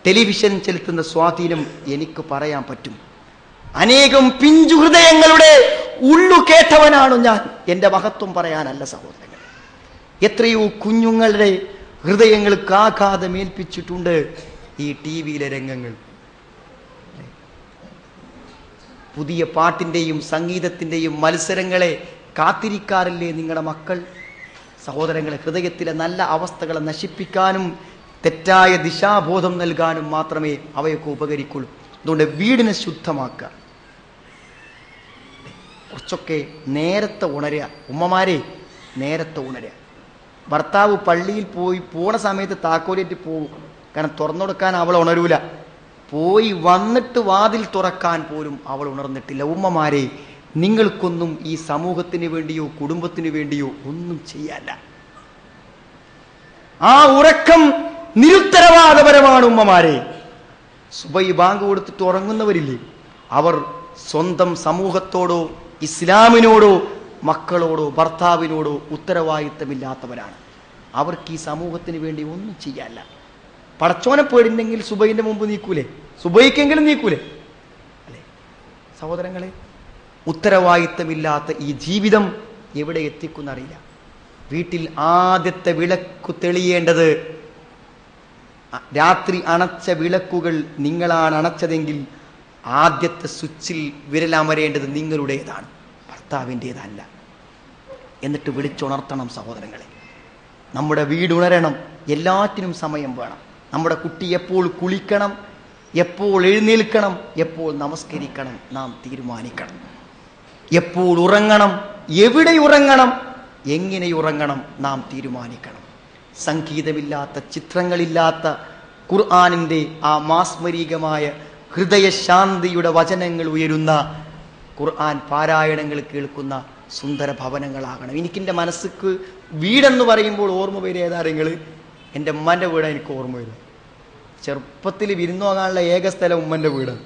ടെലിവിഷൻ ചെലുത്തുന്ന സ്വാധീനം എനിക്ക് പറയാൻ പറ്റും. അനേകം പിഞ്ചു ഹൃദയങ്ങളുടെ ഉള്ളു കേട്ടവനാണ് ഞാൻ. എൻ്റെ മഹത്വം പറയാനല്ല സഹോദരങ്ങൾ. എത്രയോ കുഞ്ഞുങ്ങളുടെ ഹൃദയങ്ങൾക്ക് ആഘാതമേൽപ്പിച്ചിട്ടുണ്ട് ഈ ടി വിയിലെ രംഗങ്ങൾ. പുതിയ പാട്ടിൻ്റെയും സംഗീതത്തിൻ്റെയും മത്സരങ്ങളെ കാത്തിരിക്കാറില്ലേ നിങ്ങളുടെ മക്കൾ? സഹോദരങ്ങളെ, ഹൃദയത്തിലെ നല്ല അവസ്ഥകളെ നശിപ്പിക്കാനും തെറ്റായ ദിശാബോധം നൽകാനും മാത്രമേ അവയൊക്കെ ഉപകരിക്കുള്ളൂ. അതുകൊണ്ട് വീടിനെ ശുദ്ധമാക്കുക. കുറച്ചൊക്കെ നേരത്തെ ഉണരുക. ഉമ്മമാരെ, നേരത്തെ ഉണരുക. ഭർത്താവ് പള്ളിയിൽ പോണ സമയത്ത് താക്കോലേറ്റ് പോകും. കാരണം തുറന്നുകൊടുക്കാൻ അവൾ ഉണരൂല. പോയി വന്നിട്ട് വാതിൽ തുറക്കാൻ പോലും അവൾ ഉണർന്നിട്ടില്ല. ഉമ്മമാരെ, നിങ്ങൾക്കൊന്നും ഈ സമൂഹത്തിന് വേണ്ടിയോ കുടുംബത്തിന് വേണ്ടിയോ ഒന്നും ചെയ്യാല്ല. ആ ഉറക്കം നിരുത്തരവാദപരമാണ് ഉമ്മമാരെ. സുബൈ ബാങ്ക് കൊടുത്തിട്ട് ഉറങ്ങുന്നവരില്ലേ, അവർ സ്വന്തം സമൂഹത്തോടോ ഇസ്ലാമിനോടോ മക്കളോടോ ഭർത്താവിനോടോ ഉത്തരവാദിത്തമില്ലാത്തവരാണ്. അവർക്ക് ഈ സമൂഹത്തിന് വേണ്ടി ഒന്നും ചെയ്യാല്ല. പടച്ചോനെ പേടിണ്ടെങ്കിൽ സുബൈന്റെ മുമ്പ് നീക്കൂലേ? സുബൈക്കെങ്കിലും നീക്കൂലേ? അല്ലെ സഹോദരങ്ങളെ, ഉത്തരവാദിത്തമില്ലാത്ത ഈ ജീവിതം എവിടെ എത്തിക്കുന്നറിയില്ല. വീട്ടിൽ ആദ്യത്തെ വിളക്കു തെളിയേണ്ടത്, രാത്രി അണച്ച വിളക്കുകൾ നിങ്ങളാണ് അണച്ചതെങ്കിൽ ആദ്യത്തെ സ്വിച്ചിൽ വിരലമരേണ്ടത് നിങ്ങളുടേതാണ്, ഭർത്താവിൻ്റെതല്ല. എന്നിട്ട് വിളിച്ചുണർത്തണം സഹോദരങ്ങളെ. നമ്മുടെ വീടുണരണം. എല്ലാറ്റിനും സമയം വേണം. നമ്മുടെ കുട്ടി എപ്പോൾ കുളിക്കണം, എപ്പോൾ എഴുന്നേൽക്കണം, എപ്പോൾ നമസ്കരിക്കണം നാം തീരുമാനിക്കണം. എപ്പോൾ ഉറങ്ങണം, എവിടെ ഉറങ്ങണം, എങ്ങനെ ഉറങ്ങണം നാം തീരുമാനിക്കണം. സംഗീതമില്ലാത്ത, ചിത്രങ്ങളില്ലാത്ത ഖുർആനിൻ്റെ ആ മാസ്മരികമായ ഹൃദയശാന്തിയുടെ വചനങ്ങൾ ഉയരുന്ന ഖുർആൻ പാരായണങ്ങൾ കേൾക്കുന്ന സുന്ദര ഭവനങ്ങളാകണം. എനിക്കെൻ്റെ മനസ്സിക്ക് വീടെന്ന് പറയുമ്പോൾ ഓർമ്മ വരിക ഏതാരെങ്കിൽ എൻ്റെ ഉമ്മൻ്റെ വീടാണ് എനിക്ക് ഓർമ്മ വരിക. ചെറുപ്പത്തിൽ വിരുന്നു പോകാനുള്ള ഏക സ്ഥലം ഉമ്മൻ്റെ വീടാണ്.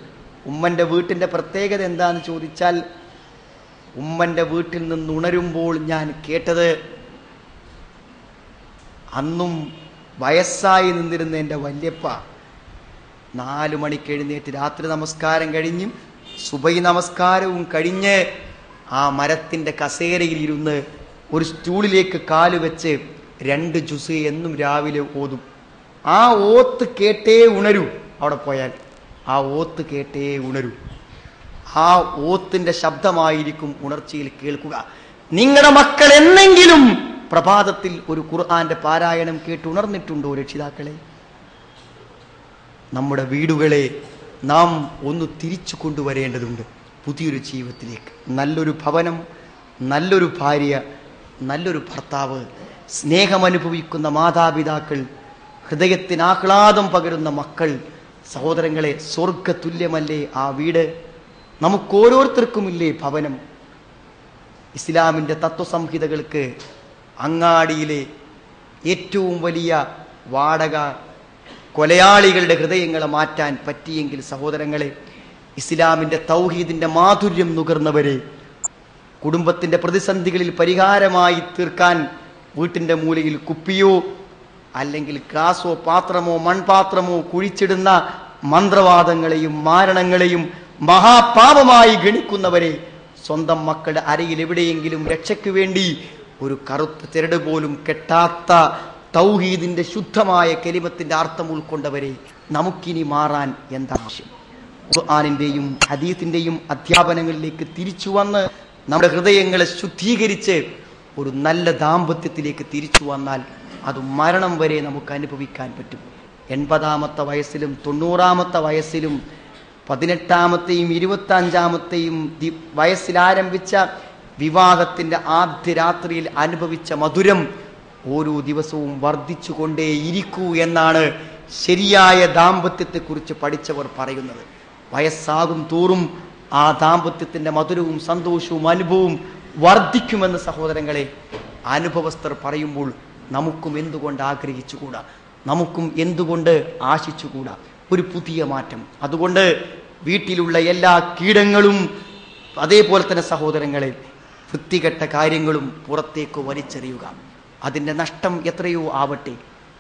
ഉമ്മൻ്റെ വീട്ടിൻ്റെ പ്രത്യേകത എന്താണെന്ന് ചോദിച്ചാൽ, ഉമ്മൻ്റെ വീട്ടിൽ നിന്ന് ഉണരുമ്പോൾ ഞാൻ കേട്ടത്, അന്നും വയസ്സായി നിന്നിരുന്ന എൻ്റെ വല്യപ്പ 4 മണിക്ക് എഴുന്നേറ്റ് രാത്രി നമസ്കാരം കഴിഞ്ഞ് സുബൈ നമസ്കാരവും കഴിഞ്ഞ് ആ മരത്തിൻ്റെ കസേരയിൽ ഇരുന്ന് ഒരു സ്റ്റൂളിലേക്ക് കാല് വെച്ച് 2 ജുസ് എന്നും രാവിലെ ഓതും. ആ ഓത്ത് കേട്ടേ ഉണരൂ. അവിടെ പോയാൽ ആ ഓത്ത് കേട്ടേ ഉണരൂ. ആ ഓത്തിൻ്റെ ശബ്ദമായിരിക്കും ഉണർച്ചയിൽ കേൾക്കുക. നിങ്ങളുടെ മക്കൾ എന്നെങ്കിലും പ്രഭാതത്തിൽ ഒരു ഖുർആന്റെ പാരായണം കേട്ട് ഉണർന്നിട്ടുണ്ടോ രക്ഷിതാക്കളെ? നമ്മുടെ വീടുകളെ നാം ഒന്ന് തിരിച്ചു കൊണ്ടുവരേണ്ടതുണ്ട് പുതിയൊരു ജീവിതത്തിലേക്ക്. നല്ലൊരു ഭവനം, നല്ലൊരു ഭാര്യ, നല്ലൊരു ഭർത്താവ്, സ്നേഹമനുഭവിക്കുന്ന മാതാപിതാക്കൾ, ഹൃദയത്തിന് ആഹ്ലാദം പകരുന്ന മക്കൾ, സഹോദരങ്ങളെ, സ്വർഗതുല്യമല്ലേ ആ വീട്? നമുക്കോരോരുത്തർക്കുമില്ലേ ഭവനം? ഇസ്ലാമിൻ്റെ തത്വസംഹിതകൾക്ക് അങ്ങാടിയിലെ ഏറ്റവും വലിയ വാടക കൊലയാളികളുടെ ഹൃദയങ്ങളെ മാറ്റാൻ പറ്റിയെങ്കിൽ സഹോദരങ്ങളെ, ഇസ്ലാമിൻ്റെ തൗഹീദിൻ്റെ മാധുര്യം നുകർന്നവരെ, കുടുംബത്തിൻ്റെ പ്രതിസന്ധികളിൽ പരിഹാരമായി തീർക്കാൻ വീട്ടിൻ്റെ മൂലയിൽ കുപ്പിയോ അല്ലെങ്കിൽ ഗ്ലാസോ പാത്രമോ മൺപാത്രമോ കുഴിച്ചിടുന്ന മന്ത്രവാദങ്ങളെയും മാരണങ്ങളെയും മഹാപാപമായി ഗണിക്കുന്നവരെ, സ്വന്തം മക്കളുടെ അരയിൽ എവിടെയെങ്കിലും രക്ഷയ്ക്ക് വേണ്ടി ഒരു കറുത്ത ചെരട് പോലും കെട്ടാത്ത തൗഹീദിന്റെ ശുദ്ധമായ കലിമത്തിന്റെ അർത്ഥം ഉൾക്കൊണ്ടവരെ, നമുക്കിനി മാറാൻ എന്താവശ്യം? ഖുർആനിന്റെയും ഹദീസിന്റെയും അധ്യാപനങ്ങളിലേക്ക് തിരിച്ചു വന്ന് നമ്മുടെ ഹൃദയങ്ങളെ ശുദ്ധീകരിച്ച് ഒരു നല്ല ദാമ്പത്യത്തിലേക്ക് തിരിച്ചു വന്നാൽ അത് മരണം വരെ നമുക്ക് അനുഭവിക്കാൻ പറ്റും. 80-ാമത്തെ വയസ്സിലും 90-ാമത്തെ വയസ്സിലും 18-ാമത്തെയും 25-ാമത്തെയും വയസ്സിൽ ആരംഭിച്ച വിവാഹത്തിന്റെ ആദ്യ രാത്രിയിൽ അനുഭവിച്ച മധുരം ഓരോ ദിവസവും വർദ്ധിച്ചുകൊണ്ടേയിരിക്കൂ എന്നാണ് ശരിയായ ദാമ്പത്യത്തെക്കുറിച്ച് പഠിച്ചവർ പറയുന്നത്. വയസ്സാകും തോറും ആ ദാമ്പത്യത്തിന്റെ മധുരവും സന്തോഷവും അനുഭവവും വർദ്ധിക്കുമെന്ന് സഹോദരങ്ങളെ അനുഭവസ്ഥർ പറയുമ്പോൾ നമുക്കും എന്തുകൊണ്ട് ആഗ്രഹിച്ചുകൂടാ? നമുക്കും എന്തുകൊണ്ട് ആശിച്ചുകൂടാ ഒരു പുതിയ മാറ്റം? അതുകൊണ്ട് വീട്ടിലുള്ള എല്ലാ കീടങ്ങളും അതേപോലെ തന്നെ സഹോദരങ്ങളെ വൃത്തികെട്ട കാര്യങ്ങളും പുറത്തേക്ക് വലിച്ചെറിയുക. അതിൻ്റെ നഷ്ടം എത്രയോ ആവട്ടെ.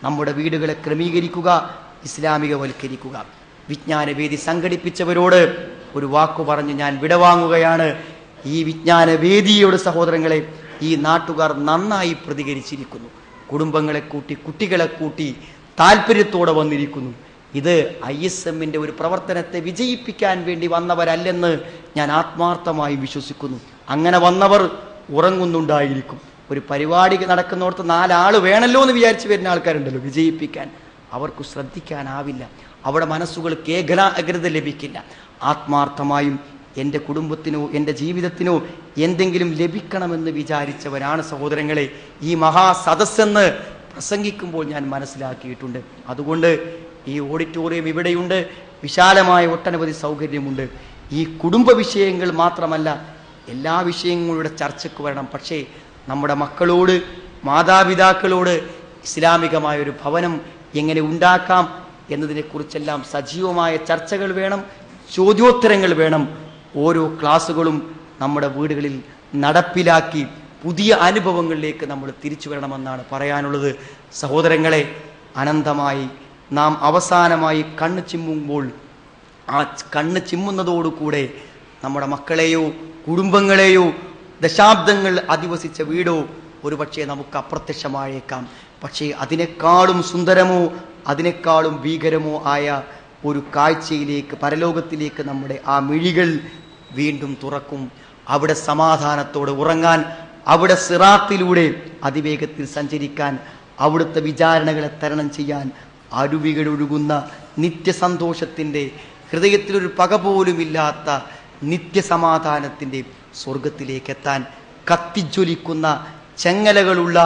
നമ്മുടെ വീടുകളെ ക്രമീകരിക്കുക, ഇസ്ലാമികവൽക്കരിക്കുക. വിജ്ഞാനവേദി സംഘടിപ്പിച്ചവരോട് ഒരു വാക്കു പറഞ്ഞ് ഞാൻ വിടവാങ്ങുകയാണ്. ഈ വിജ്ഞാനവേദിയോട് സഹോദരങ്ങളെ ഈ നാട്ടുകാർ നന്നായി പ്രതികരിച്ചിരിക്കുന്നു. കുടുംബങ്ങളെ കൂട്ടി, കുട്ടികളെ കൂട്ടി താല്പര്യത്തോടെ വന്നിരിക്കുന്നു. ഇത് ISMന്റെ ഒരു പ്രവർത്തനത്തെ വിജയിപ്പിക്കാൻ വേണ്ടി വന്നവരല്ലെന്ന് ഞാൻ ആത്മാർത്ഥമായി വിശ്വസിക്കുന്നു. അങ്ങനെ വന്നവർ ഉറങ്ങുന്നുണ്ടായിരിക്കും. ഒരു പരിപാടി നടക്കുന്നിടത്ത് 4 ആൾ വേണമല്ലോ എന്ന് വിചാരിച്ച് വരുന്ന ആൾക്കാരുണ്ടല്ലോ വിജയിപ്പിക്കാൻ. അവർക്ക് ശ്രദ്ധിക്കാനാവില്ല. അവിടെ മനസ്സുകൾക്ക് ഏകാഗ്രത ലഭിക്കില്ല. ആത്മാർത്ഥമായും എൻ്റെ കുടുംബത്തിനോ എൻ്റെ ജീവിതത്തിനോ എന്തെങ്കിലും ലഭിക്കണമെന്ന് വിചാരിച്ചവരാണ് സഹോദരങ്ങളെ ഈ മഹാസദസ്സെന്ന് പ്രസംഗിക്കുമ്പോൾ ഞാൻ മനസ്സിലാക്കിയിട്ടുണ്ട്. അതുകൊണ്ട് ഈ ഓഡിറ്റോറിയം ഇവിടെയുണ്ട്, വിശാലമായ ഒട്ടനവധി സൗകര്യമുണ്ട്. ഈ കുടുംബ വിഷയങ്ങൾ മാത്രമല്ല, എല്ലാ വിഷയങ്ങളുടെ ചർച്ചയ്ക്ക് വരണം. പക്ഷേ നമ്മുടെ മക്കളോട്, മാതാപിതാക്കളോട് ഇസ്ലാമികമായൊരു ഭവനം എങ്ങനെ ഉണ്ടാക്കാം എന്നതിനെക്കുറിച്ചെല്ലാം സജീവമായ ചർച്ചകൾ വേണം, ചോദ്യോത്തരങ്ങൾ വേണം. ഓരോ ക്ലാസ്സുകളും നമ്മുടെ വീടുകളിൽ നടപ്പിലാക്കി പുതിയ അനുഭവങ്ങളിലേക്ക് നമ്മൾ തിരിച്ചു വരണമെന്നാണ് പറയാനുള്ളത്. സഹോദരങ്ങളെ, അനന്തമായി നാം അവസാനമായി കണ്ണ് ചിമ്മുമ്പോൾ ആ കണ്ണ് ചിമ്മുന്നതോടുകൂടെ നമ്മുടെ മക്കളെയോ കുടുംബങ്ങളെയോ ദശാബ്ദങ്ങൾ അധിവസിച്ച വീടോ ഒരുപക്ഷെ നമുക്ക് അപ്രത്യക്ഷമായേക്കാം. പക്ഷേ അതിനേക്കാളും സുന്ദരമോ അതിനേക്കാളും ഭീകരമോ ആയ ഒരു കാഴ്ചയിലേക്ക്, പരലോകത്തിലേക്ക് നമ്മുടെ ആ മിഴികൾ വീണ്ടും തുറക്കും. അവിടെ സമാധാനത്തോടെ ഉറങ്ങാൻ, അവിടെ സിറാത്തിലൂടെ അതിവേഗത്തിൽ സഞ്ചരിക്കാൻ, അവിടുത്തെ വിചാരണകളെ തരണം ചെയ്യാൻ, അരുവികളൊഴുകുന്ന നിത്യസന്തോഷത്തിൻ്റെ, ഹൃദയത്തിലൊരു പക പോലുമില്ലാത്ത നിത്യസമാധാനത്തിൻ്റെ സ്വർഗത്തിലേക്ക് എത്താൻ, കത്തിജ്വലിക്കുന്ന ചെങ്ങലകളുള്ള,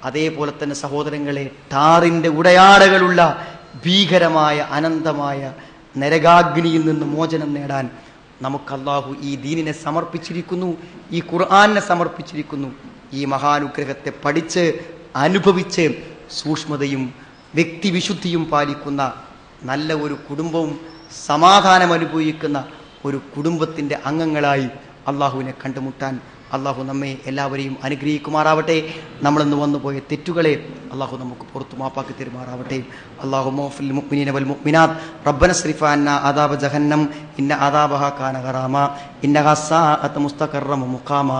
അതേപോലെ തന്നെ സഹോദരങ്ങളെ ടാറിൻ്റെ ഉടയാടകളുള്ള ഭീകരമായ അനന്തമായ നരകാഗ്നിയിൽ നിന്ന് മോചനം നേടാൻ നമുക്ക് അല്ലാഹു ഈ ദീനിനെ സമർപ്പിച്ചിരിക്കുന്നു, ഈ ഖുർആനെ സമർപ്പിച്ചിരിക്കുന്നു. ഈ മഹാനുഗ്രഹത്തെ പഠിച്ച് അനുഭവിച്ച് സൂക്ഷ്മതയും വ്യക്തിവിശുദ്ധിയും പാലിക്കുന്ന നല്ല ഒരു കുടുംബവും സമാധാനം അനുഭവിക്കുന്ന ഒരു കുടുംബത്തിൻ്റെ അംഗങ്ങളായി അള്ളാഹുവിനെ കണ്ടുമുട്ടാൻ അള്ളാഹു നമ്മെ എല്ലാവരെയും അനുഗ്രഹിക്കുമാറാവട്ടെ. നമ്മളിന്ന് വന്നുപോയ തെറ്റുകളെ അള്ളാഹു നമുക്ക് പുറത്തു മാപ്പാക്കി തരുമാറാവട്ടെ. അല്ലാഹുമ്മ ഫിൽ മുഅ്മിനീന വൽ മുഅ്മിനാത്ത് റബ്ബന സ്രിഫ് അന്നാ അദാബ ജഹന്നം ഇന്ന അദാബഹാ കാന ഗറാമ ഇന്നഹാ സാഅത് മുസ്തഖറം മുഖാമ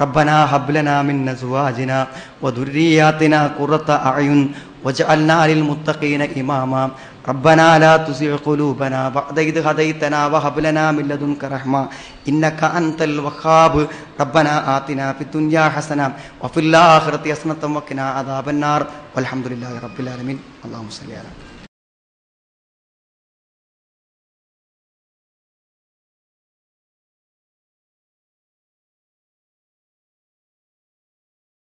റബ്ബനാ ഹബ് ലനാ മിൻ അസ്വാജിനാ വദുർരിയാതിനാ ഖുറത അഅയുൻ വജഅൽനാ ലിൽ മുത്തഖീന ഇമാമാ ربنا لا تزغ قلوبنا بعد إذ هديتنا وهب لنا من لدنك رحمة إنك أنت الوهاب ربنا آتنا في الدنيا حسنة وفي الآخرة حسنة وقنا عذاب النار والحمد لله رب العالمين اللهم صل على